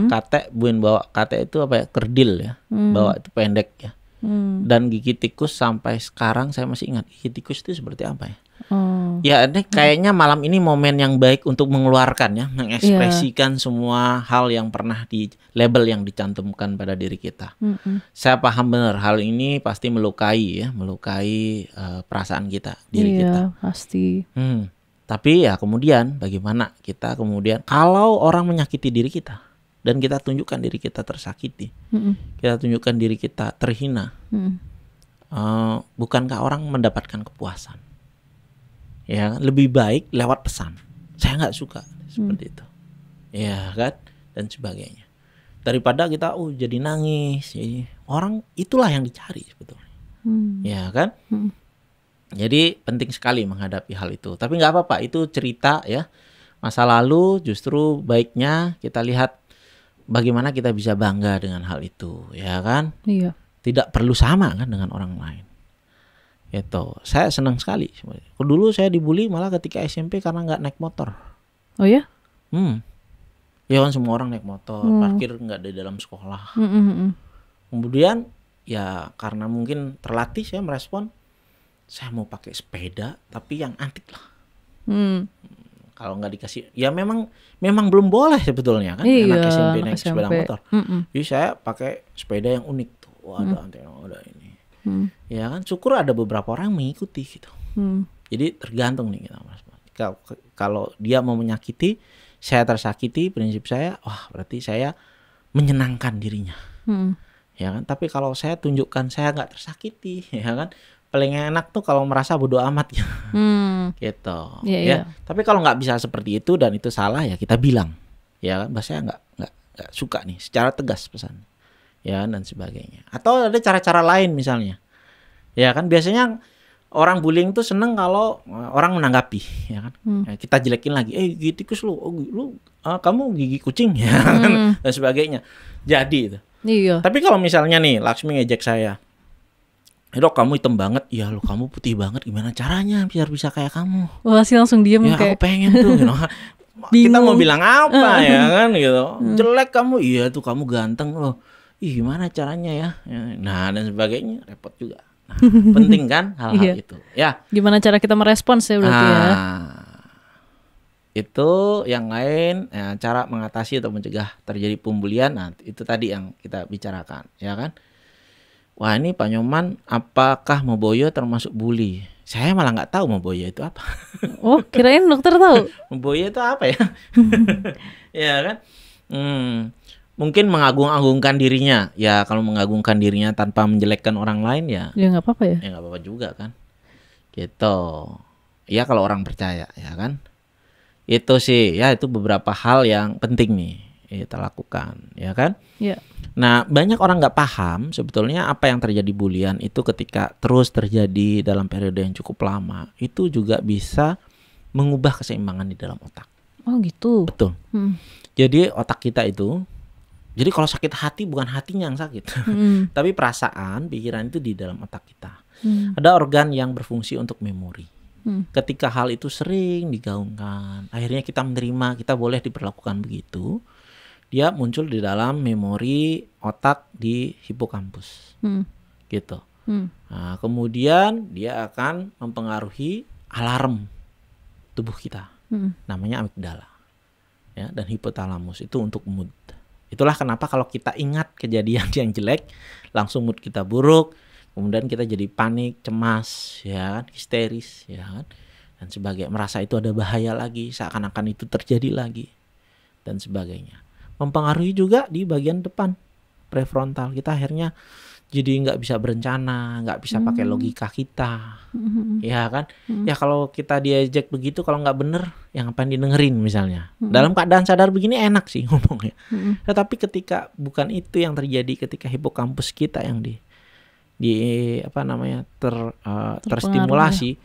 kate buin bawa. Kate itu apa ya? Kerdil ya. Bawa itu pendek ya. Dan gigi tikus sampai sekarang saya masih ingat gigi tikus itu seperti apa ya. Ya ini kayaknya malam ini momen yang baik untuk mengeluarkan ya, mengekspresikan semua hal yang pernah di label yang dicantumkan pada diri kita. Saya paham benar hal ini pasti melukai perasaan kita, diri kita. Pasti. Tapi ya kemudian bagaimana kita kemudian kalau orang menyakiti diri kita dan kita tunjukkan diri kita tersakiti, kita tunjukkan diri kita terhina, bukankah orang mendapatkan kepuasan? Ya, lebih baik lewat pesan. Saya nggak suka seperti itu, ya kan, dan sebagainya. Daripada kita jadi nangis, orang itulah yang dicari sebetulnya, ya kan. Jadi penting sekali menghadapi hal itu. Tapi nggak apa-apa, itu cerita ya masa lalu. Justru baiknya kita lihat bagaimana kita bisa bangga dengan hal itu, ya kan. Iya. Tidak perlu sama kan dengan orang lain. Itu saya senang sekali. Dulu saya dibully malah ketika SMP karena nggak naik motor. Oh ya? Ya kan semua orang naik motor, parkir nggak di dalam sekolah. Kemudian ya karena mungkin terlatih saya merespon, saya mau pakai sepeda tapi yang antik lah. Kalau nggak dikasih, ya memang belum boleh sebetulnya kan. Anak SMP naik sepeda motor. Jadi saya pakai sepeda yang unik tuh. Wah, ada antena, ada ini. Ya kan, syukur ada beberapa orang yang mengikuti gitu. Jadi tergantung nih kita Mas. Kalau dia mau menyakiti, saya tersakiti, prinsip saya, wah berarti saya menyenangkan dirinya. Ya kan, tapi kalau saya tunjukkan saya nggak tersakiti, ya kan, paling enak tuh kalau merasa bodo amat gitu. Ya. Tapi kalau nggak bisa seperti itu dan itu salah ya kita bilang, ya kan, bahasa saya nggak suka nih, secara tegas pesan. Ya dan sebagainya. Atau ada cara-cara lain misalnya. Ya kan biasanya orang bullying tuh seneng kalau orang menanggapi, ya kan. Ya, kita jelekin lagi, gigi tikus lu, kamu gigi kucing ya kan? Dan sebagainya. Jadi itu. Iya. Tapi kalau misalnya nih Laksmi ngejek saya, Dok kamu hitam banget, ya lu kamu putih banget, gimana caranya biar bisa kayak kamu? Wah sih langsung diem ya, kayak. Aku pengen tuh. Kita mau bilang apa ya kan gitu. Jelek kamu, iya tuh kamu ganteng loh. Gimana caranya ya? Nah dan sebagainya, repot juga. Nah, penting kan hal-hal itu. Ya. Gimana cara kita merespons ya berarti ya? Itu yang lain, ya, cara mengatasi atau mencegah terjadi pembulian. Nah itu tadi yang kita bicarakan, ya kan? Wah ini Pak Nyoman, apakah Moboyo termasuk bully? Saya malah nggak tahu Moboyo itu apa. Oh kirain dokter tahu. Moboyo itu apa ya? Ya kan? Mungkin mengagung-agungkan dirinya. Ya kalau mengagungkan dirinya tanpa menjelekkan orang lain ya. Ya nggak apa-apa ya. Ya nggak apa-apa juga kan. Gitu. Ya kalau orang percaya ya kan. Itu sih ya itu beberapa hal yang penting nih kita lakukan ya kan. Iya. Nah banyak orang nggak paham sebetulnya apa yang terjadi bulian itu ketika terus terjadi dalam periode yang cukup lama. Itu juga bisa mengubah keseimbangan di dalam otak. Oh gitu. Betul. Jadi otak kita itu, jadi kalau sakit hati bukan hatinya yang sakit, tapi perasaan, pikiran itu di dalam otak kita. Ada organ yang berfungsi untuk memori. Ketika hal itu sering digaungkan, akhirnya kita menerima, kita boleh diperlakukan begitu. Dia muncul di dalam memori otak di hipokampus, gitu. Nah, kemudian dia akan mempengaruhi alarm tubuh kita, namanya amigdala, ya, dan hipotalamus itu untuk mood. Itulah kenapa kalau kita ingat kejadian yang jelek, langsung mood kita buruk, kemudian kita jadi panik, cemas, ya, histeris, ya, dan sebagainya. Merasa itu ada bahaya lagi, seakan-akan itu terjadi lagi, dan sebagainya. Mempengaruhi juga di bagian depan prefrontal kita, akhirnya jadi nggak bisa berencana, nggak bisa pakai logika kita, ya kan? Ya kalau kita diajak begitu, kalau nggak bener, ya ngapain didengerin misalnya. Dalam keadaan sadar begini enak sih ngomongnya. Tetapi ketika bukan itu yang terjadi, ketika hipokampus kita yang terstimulasi,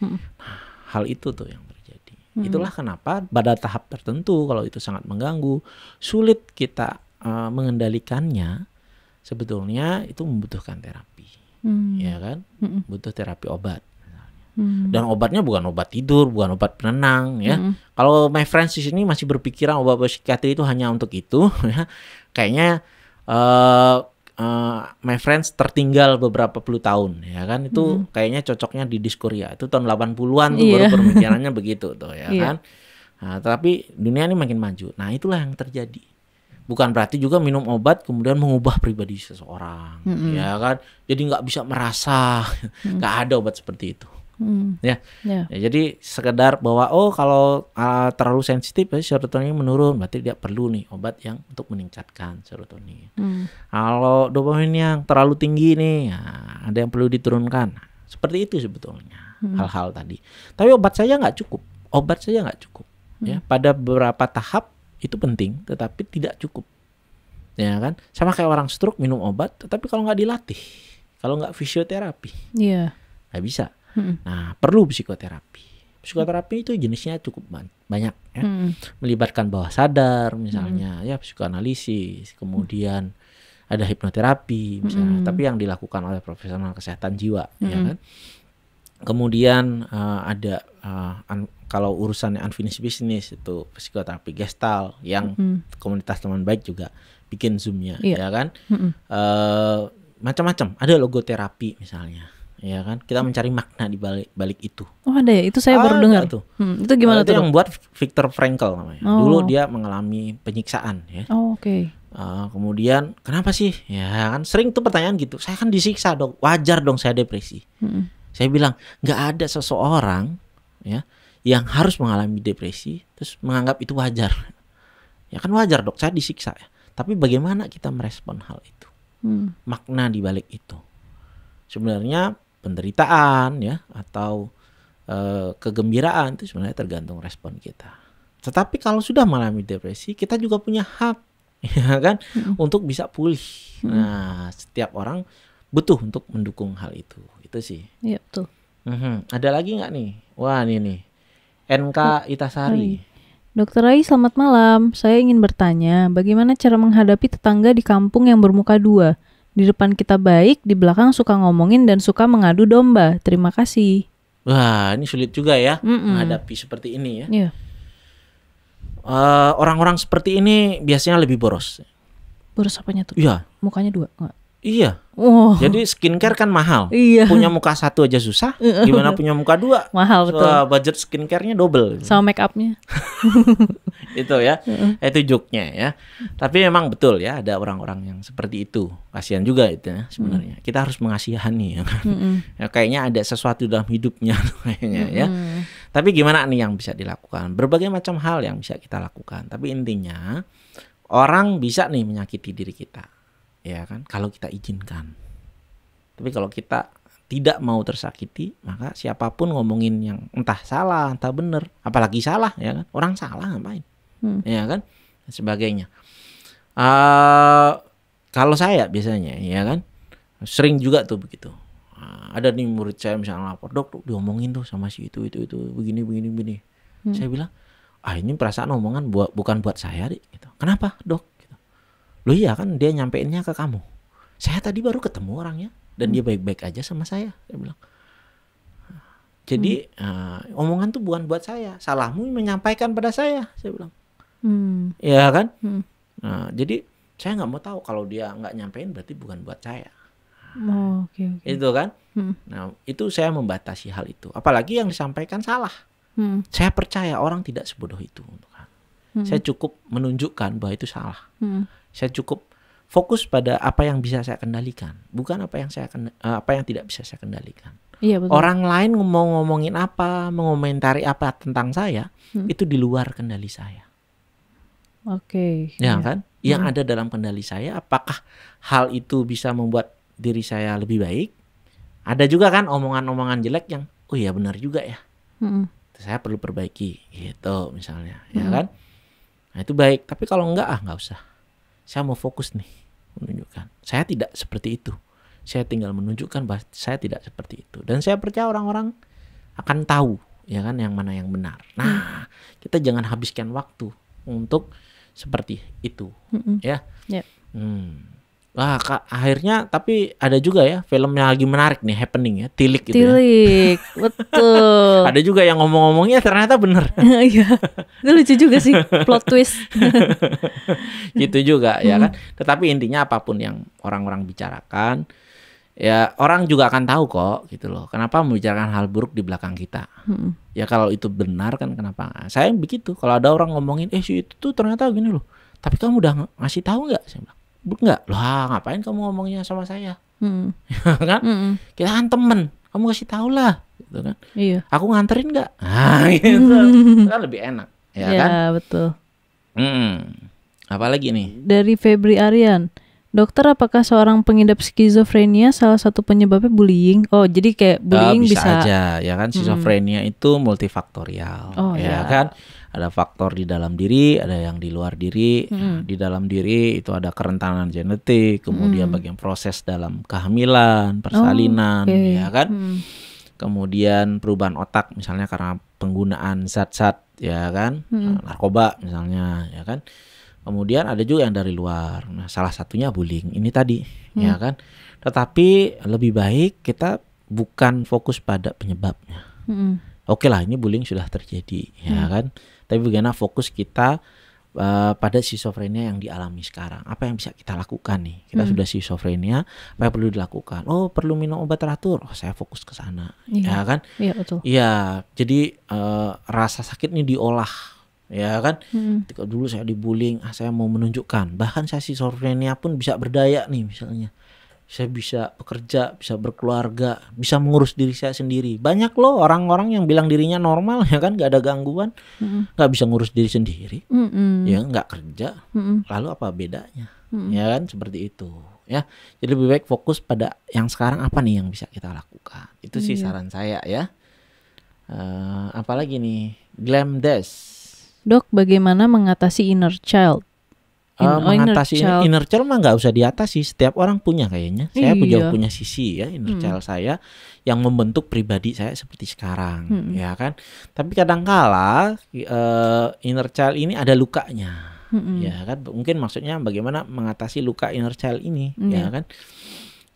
hal itu tuh yang terjadi. Itulah kenapa pada tahap tertentu kalau itu sangat mengganggu, sulit kita mengendalikannya. Sebetulnya itu membutuhkan terapi, ya kan? Butuh terapi obat, dan obatnya bukan obat tidur, bukan obat penenang, ya. Kalau my friends di sini masih berpikiran obat psikiatri itu hanya untuk itu, ya, kayaknya My Friends tertinggal beberapa puluh tahun, ya kan? Itu kayaknya cocoknya di Diskoria. Itu tahun 80-an tuh baru pemikirannya begitu tuh, ya kan? Nah, tapi dunia ini makin maju. Nah, itulah yang terjadi. Bukan berarti juga minum obat kemudian mengubah pribadi seseorang, ya kan? Jadi nggak bisa merasa, nggak ada obat seperti itu. Ya, jadi sekedar bahwa kalau terlalu sensitif serotonin menurun, berarti dia perlu nih obat yang untuk meningkatkan serotonin. Kalau dopamin yang terlalu tinggi nih, ada yang perlu diturunkan. Seperti itu sebetulnya hal-hal tadi. Tapi obat saja nggak cukup. Ya, pada beberapa tahap itu penting, tetapi tidak cukup. Ya kan, sama kayak orang stroke minum obat, tetapi kalau nggak dilatih, kalau nggak fisioterapi, nggak bisa. Nah, perlu psikoterapi. Psikoterapi itu jenisnya cukup banyak, ya. Melibatkan bawah sadar, misalnya, ya psikoanalisis, kemudian ada hipnoterapi, misalnya, tapi yang dilakukan oleh profesional kesehatan jiwa, ya kan. Kemudian ada kalau urusannya unfinished business itu psikoterapi Gestalt yang komunitas teman baik juga bikin Zoom-nya, ya kan. Macam-macam. Ada logoterapi misalnya. Ya kan, kita mencari makna di balik itu. Oh ada ya, itu saya baru dengar. Itu gimana tuh? Itu yang buat Viktor Frankl namanya. Dulu dia mengalami penyiksaan, ya. Oke. Kemudian kenapa sih? Ya kan sering tuh pertanyaan gitu. Saya kan disiksa dong, wajar dong saya depresi. Saya bilang nggak ada seseorang, ya, yang harus mengalami depresi terus menganggap itu wajar. Ya kan wajar dok, saya disiksa ya. Tapi bagaimana kita merespon hal itu? Makna di balik itu. Sebenarnya penderitaan, ya, atau kegembiraan itu sebenarnya tergantung respon kita. Tetapi kalau sudah mengalami depresi, kita juga punya hak, ya kan, untuk bisa pulih. Nah, setiap orang butuh untuk mendukung hal itu. Itu sih. Iya betul. Ada lagi nggak nih? Wah ini nih, NK Itasari. Dokter Rai, selamat malam. Saya ingin bertanya, bagaimana cara menghadapi tetangga di kampung yang bermuka dua? Di depan kita baik, di belakang suka ngomongin dan suka mengadu domba. Terima kasih. Wah, ini sulit juga ya menghadapi seperti ini ya. Iya. Orang-orang seperti ini biasanya lebih boros. Boros apanya tuh? Iya. Mukanya dua? Enggak. Iya. Oh. Jadi skincare kan mahal. Iya. Punya muka satu aja susah. Gimana punya muka dua? Mahal betul. Budget skincare-nya double. Sama make up-nya. Itu ya. Itu joke-nya ya. Tapi memang betul ya, ada orang-orang yang seperti itu. Kasihan juga itu ya sebenarnya. Kita harus mengasihani ya kan. Ya, kayaknya ada sesuatu dalam hidupnya kayaknya ya. Tapi gimana nih yang bisa dilakukan? Berbagai macam hal yang bisa kita lakukan. Tapi intinya orang bisa nih menyakiti diri kita. Ya kan, kalau kita izinkan. Tapi kalau kita tidak mau tersakiti, maka siapapun ngomongin yang entah salah, entah benar, apalagi salah, ya kan, orang salah ngapain, ya kan, dan sebagainya. Kalau saya biasanya, ya kan, sering juga tuh begitu. Ada nih murid saya misalnya lapor, dok diomongin tuh sama si itu begini. Saya bilang, ini perasaan omongan bukan buat saya deh. Gitu. Kenapa dok? Loh iya kan dia nyampeinnya ke kamu. Saya tadi baru ketemu orangnya dan dia baik-baik aja sama saya bilang. Jadi omongan tuh bukan buat saya. Salahmu menyampaikan pada saya bilang. Ya kan? Nah, jadi saya nggak mau tahu kalau dia nggak nyampein berarti bukan buat saya. Okay. Itu kan? Nah itu saya membatasi hal itu. Apalagi yang disampaikan salah. Saya percaya orang tidak sebodoh itu. Saya cukup menunjukkan bahwa itu salah. Saya cukup fokus pada apa yang bisa saya kendalikan, bukan apa yang tidak bisa saya kendalikan. Iya, betul. Orang lain mau ngomongin apa, mengomentari apa tentang saya, itu di luar kendali saya. Oke. Ya kan? Yang ada dalam kendali saya, apakah hal itu bisa membuat diri saya lebih baik? Ada juga kan omongan-omongan jelek yang, oh iya benar juga ya. Saya perlu perbaiki, gitu misalnya, ya kan? Nah itu baik. Tapi kalau enggak, nggak usah. Saya mau fokus nih menunjukkan saya tidak seperti itu. Saya tinggal menunjukkan bahwa saya tidak seperti itu. Dan saya percaya orang-orang akan tahu ya kan yang mana yang benar. Nah, kita jangan habiskan waktu untuk seperti itu, ya. Wah, akhirnya tapi ada juga ya film yang lagi menarik nih, happening ya, Tilik gitu Tilik, ya. Betul. Ada juga yang ngomong-ngomongnya ternyata bener. Iya, itu lucu juga sih, plot twist. Gitu juga ya kan. Tetapi intinya apapun yang orang-orang bicarakan, ya orang juga akan tahu kok gitu loh. Kenapa membicarakan hal buruk di belakang kita? Ya kalau itu benar kan kenapa? Saya begitu. Kalau ada orang ngomongin, si itu tuh ternyata gini loh. Tapi kamu udah ngasih tahu nggak? Saya bilang, enggak. Lah ngapain kamu ngomongnya sama saya? Kan? Kita kan temen. Kamu kasih tahu lah, gitu kan? Iya. Aku nganterin nggak? Gitu. Kan lebih enak, ya kan? Ya betul. Apalagi nih? Dari Febri Aryan. Dokter, apakah seorang pengidap skizofrenia salah satu penyebabnya bullying? Oh, jadi kayak bullying bisa aja, ya kan? Skizofrenia itu multifaktorial, ya kan? Ada faktor di dalam diri, ada yang di luar diri. Di dalam diri itu ada kerentanan genetik, kemudian bagian proses dalam kehamilan, persalinan, ya kan? Kemudian perubahan otak, misalnya karena penggunaan zat-zat, ya kan? Narkoba misalnya, ya kan? Kemudian ada juga yang dari luar. Nah, salah satunya bullying ini tadi, ya kan? Tetapi lebih baik kita bukan fokus pada penyebabnya. Oke lah, ini bullying sudah terjadi, ya kan? Tapi bagaimana fokus kita pada skizofrenia yang dialami sekarang? Apa yang bisa kita lakukan nih? Kita sudah skizofrenia, apa yang perlu dilakukan? Oh, perlu minum obat teratur. Oh, saya fokus ke sana, ya kan? Iya, betul. Iya, jadi rasa sakit ini diolah. Ya kan, ketika dulu saya dibullying, saya mau menunjukkan, bahkan saya skizofrenia pun bisa berdaya nih misalnya, saya bisa bekerja, bisa berkeluarga, bisa mengurus diri saya sendiri. Banyak loh orang-orang yang bilang dirinya normal, ya kan, nggak ada gangguan, nggak bisa ngurus diri sendiri, ya nggak kerja, lalu apa bedanya, ya kan, seperti itu, ya. Jadi lebih baik fokus pada yang sekarang apa nih yang bisa kita lakukan. Itu sih saran saya ya. Apalagi nih, Glam Dash. Dok, bagaimana mengatasi inner child? Mengatasi inner child mah nggak usah diatasi, setiap orang punya kayaknya. Saya juga punya sisi ya inner child saya yang membentuk pribadi saya seperti sekarang, ya kan. Tapi kadangkala inner child ini ada lukanya, ya kan. Mungkin maksudnya bagaimana mengatasi luka inner child ini, ya kan.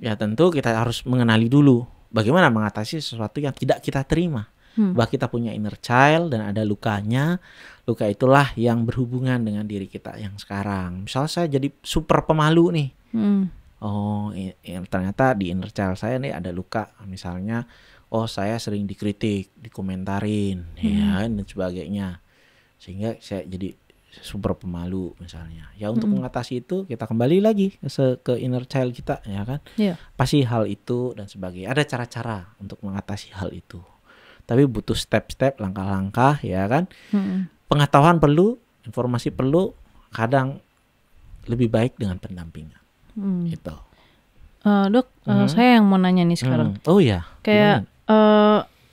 Ya tentu kita harus mengenali dulu bagaimana mengatasi sesuatu yang tidak kita terima. Bahwa kita punya inner child dan ada lukanya. Luka itulah yang berhubungan dengan diri kita yang sekarang. Misalnya saya jadi super pemalu nih. Oh, ternyata di inner child saya nih ada luka. Misalnya, oh saya sering dikritik, dikomentarin, ya dan sebagainya. Sehingga saya jadi super pemalu misalnya. Ya untuk mengatasi itu kita kembali lagi ke inner child kita, ya kan. Pasti hal itu dan sebagainya. Ada cara-cara untuk mengatasi hal itu. Tapi butuh step-step, langkah-langkah, ya kan. Pengetahuan perlu, informasi perlu, kadang lebih baik dengan pendampingan. Gitu. Dok, saya yang mau nanya nih sekarang. Oh ya. Kayak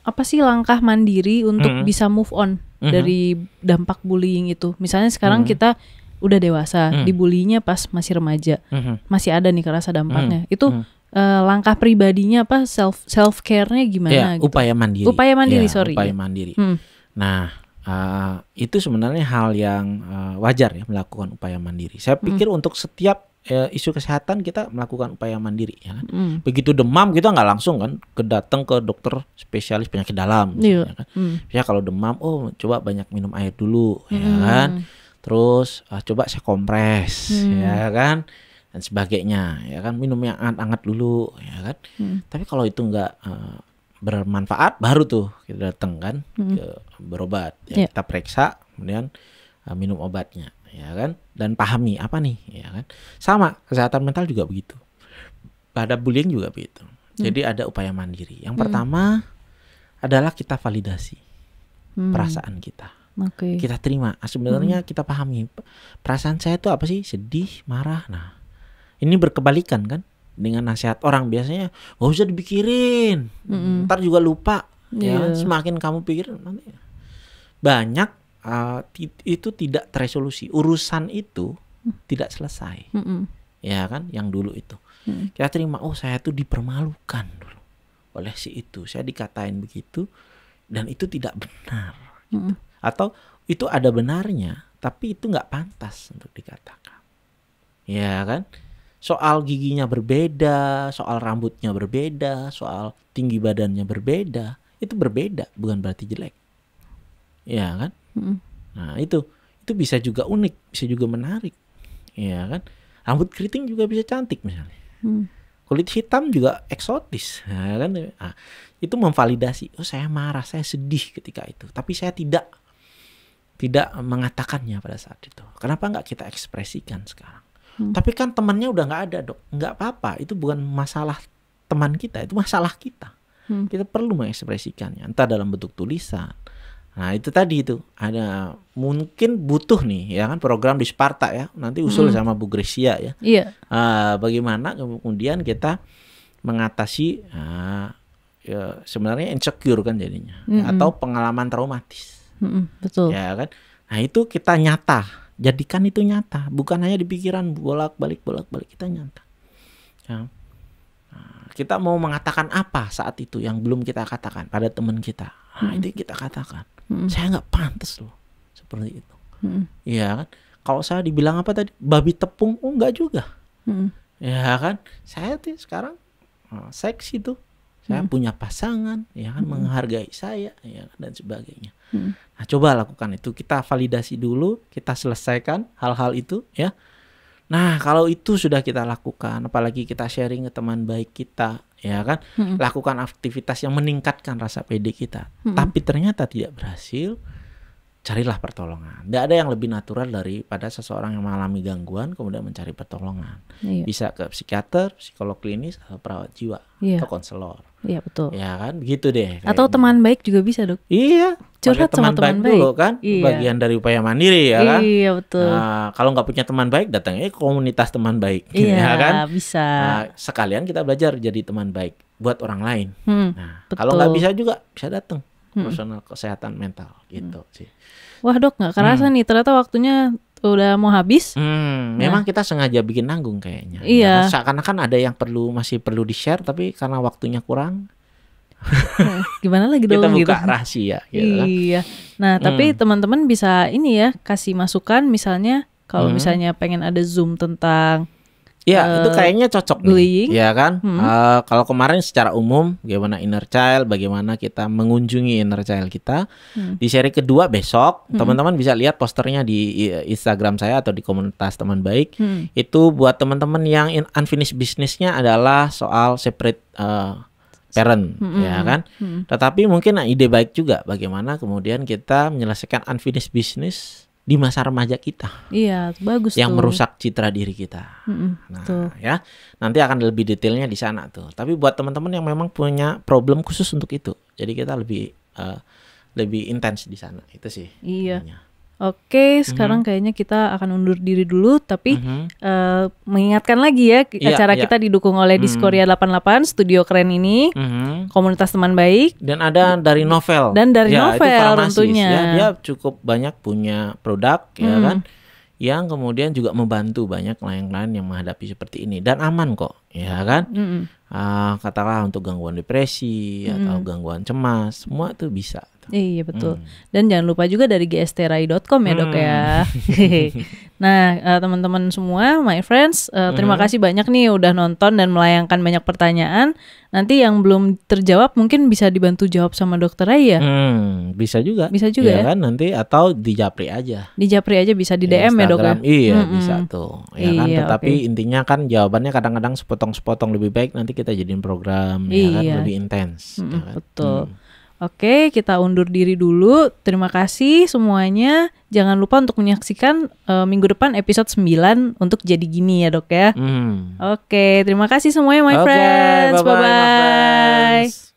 apa sih langkah mandiri untuk bisa move on dari dampak bullying itu? Misalnya sekarang kita udah dewasa, dibulinya pas masih remaja, masih ada nih kerasa dampaknya. Itu langkah pribadinya apa, self care-nya gimana? Gitu? Upaya mandiri. Upaya mandiri. Nah. Itu sebenarnya hal yang wajar ya melakukan upaya mandiri. Saya pikir untuk setiap isu kesehatan kita melakukan upaya mandiri, ya kan? Begitu demam kita nggak langsung kan datang ke dokter spesialis penyakit dalam, ya kan? Ya kalau demam, coba banyak minum air dulu, ya kan? Terus coba saya kompres, ya kan? Dan sebagainya, ya kan? Minum yang hangat-hangat dulu, ya kan? Tapi kalau itu nggak bermanfaat, baru tuh kita datang kan ke berobat, ya, kita periksa, kemudian minum obatnya, ya kan, dan pahami apa nih, ya kan. Sama kesehatan mental juga begitu, pada bullying juga begitu. Jadi ada upaya mandiri. Yang pertama adalah kita validasi perasaan kita. Kita terima, sebenarnya kita pahami perasaan saya itu apa sih, sedih, marah. Nah ini berkebalikan kan dengan nasihat orang, biasanya gak usah dipikirin, ntar juga lupa, ya. Semakin kamu pikir nanti banyak itu tidak teresolusi, urusan itu tidak selesai, ya kan. Yang dulu itu kita terima, saya tuh dipermalukan dulu oleh si itu, saya dikatain begitu dan itu tidak benar, gitu. Atau itu ada benarnya tapi itu nggak pantas untuk dikatakan, ya kan. soal giginya berbeda, soal rambutnya berbeda, soal tinggi badannya berbeda, itu berbeda, bukan berarti jelek. Ya kan? Nah, itu bisa juga unik, bisa juga menarik. Ya kan? Rambut keriting juga bisa cantik misalnya. Kulit hitam juga eksotis. Ya kan? Nah, itu memvalidasi, oh saya marah, saya sedih ketika itu, tapi saya tidak mengatakannya pada saat itu. Kenapa nggak kita ekspresikan sekarang? Tapi kan temannya udah nggak ada, Dok. Nggak apa-apa, itu bukan masalah teman kita, itu masalah kita. Kita perlu mengekspresikannya, entah dalam bentuk tulisan. Nah itu tadi itu ada mungkin butuh nih ya kan program di Sparta ya, nanti usul sama Bu Gresia ya. Iya. Bagaimana kemudian kita mengatasi ya, sebenarnya insecure kan jadinya, atau pengalaman traumatis. Betul. Ya kan. Nah itu kita nyata, jadikan itu nyata, bukan hanya di pikiran bolak-balik kita nyata. Ya. Nah, kita mau mengatakan apa saat itu yang belum kita katakan pada teman kita. Nah itu kita katakan. Saya nggak pantas loh seperti itu. Iya kan. Kalau saya dibilang apa tadi, babi tepung, oh enggak juga. Ya kan. Saya tuh sekarang seksi tuh. Saya punya pasangan, ya kan, menghargai saya, ya kan, dan sebagainya. Nah, coba lakukan itu. Kita validasi dulu, kita selesaikan hal-hal itu, ya. Nah, kalau itu sudah kita lakukan, apalagi kita sharing ke teman baik kita, ya kan, lakukan aktivitas yang meningkatkan rasa pede kita. Tapi ternyata tidak berhasil, carilah pertolongan. Tidak ada yang lebih natural daripada seseorang yang mengalami gangguan kemudian mencari pertolongan. Bisa ke psikiater, psikolog klinis, atau perawat jiwa, atau konselor. Iya betul. Ya kan, begitu deh. Atau teman baik juga bisa, Dok. Iya. Curhat sama teman baik dulu kan, bagian dari upaya mandiri ya kan. Iya betul. Nah, kalau nggak punya teman baik, datangnya ke komunitas teman baik. Iya ya kan. Bisa. Nah, sekalian kita belajar jadi teman baik buat orang lain. Nah, kalau nggak bisa juga bisa datang profesional kesehatan mental gitu sih. Wah Dok, nggak kerasa nih ternyata waktunya udah mau habis. Memang kita sengaja bikin nanggung kayaknya. Iya. Seakan-akan ada yang masih perlu di-share, tapi karena waktunya kurang. Gimana lagi dong kita buka gitu. rahasia gitu. Iya. Nah, tapi teman-teman bisa ini ya, kasih masukan misalnya kalau misalnya pengen ada Zoom tentang itu kayaknya cocok bullying. nih, ya kan? Kalau kemarin secara umum bagaimana inner child, bagaimana kita mengunjungi inner child kita. Di seri kedua besok, teman-teman bisa lihat posternya di Instagram saya atau di komunitas teman baik. Itu buat teman-teman yang unfinished business-nya adalah soal separate parent, ya kan? Tetapi mungkin ide baik juga bagaimana kemudian kita menyelesaikan unfinished business di masa remaja kita. Iya, bagus yang tuh. merusak citra diri kita. Nah, ya, nanti akan lebih detailnya di sana tuh. Tapi buat teman-teman yang memang punya problem khusus untuk itu, jadi kita lebih intens di sana. Itu sih. Iya. Oke, sekarang kayaknya kita akan undur diri dulu, tapi mengingatkan lagi ya, acara kita didukung oleh Diskoria 88, studio keren ini, komunitas teman baik. Dan ada dari Novel. Dan dari Novel tentunya. Ya, dia cukup banyak punya produk, ya kan, yang kemudian juga membantu banyak klien-klien yang menghadapi seperti ini. Dan aman kok, ya kan. Katakanlah untuk gangguan depresi atau gangguan cemas, semua itu bisa. Iya betul. Dan jangan lupa juga dari gstrai.com ya Dok ya. Nah teman-teman semua, my friends, terima kasih banyak nih udah nonton dan melayangkan banyak pertanyaan. Nanti yang belum terjawab mungkin bisa dibantu jawab sama Dokter Rai ya. Bisa juga. Bisa juga ya kan, nanti atau di Japri aja. Di Japri aja bisa di DM ya Dok ya. Iya bisa tuh. Ya kan. Tetapi intinya kan jawabannya kadang-kadang sepotong-sepotong, lebih baik nanti kita jadiin program ya kan, lebih intens. Ya kan? Betul. Oke, kita undur diri dulu. Terima kasih semuanya. Jangan lupa untuk menyaksikan minggu depan episode 9 untuk Jadi Gini ya Dok ya. Oke, terima kasih semuanya my friends. Bye-bye.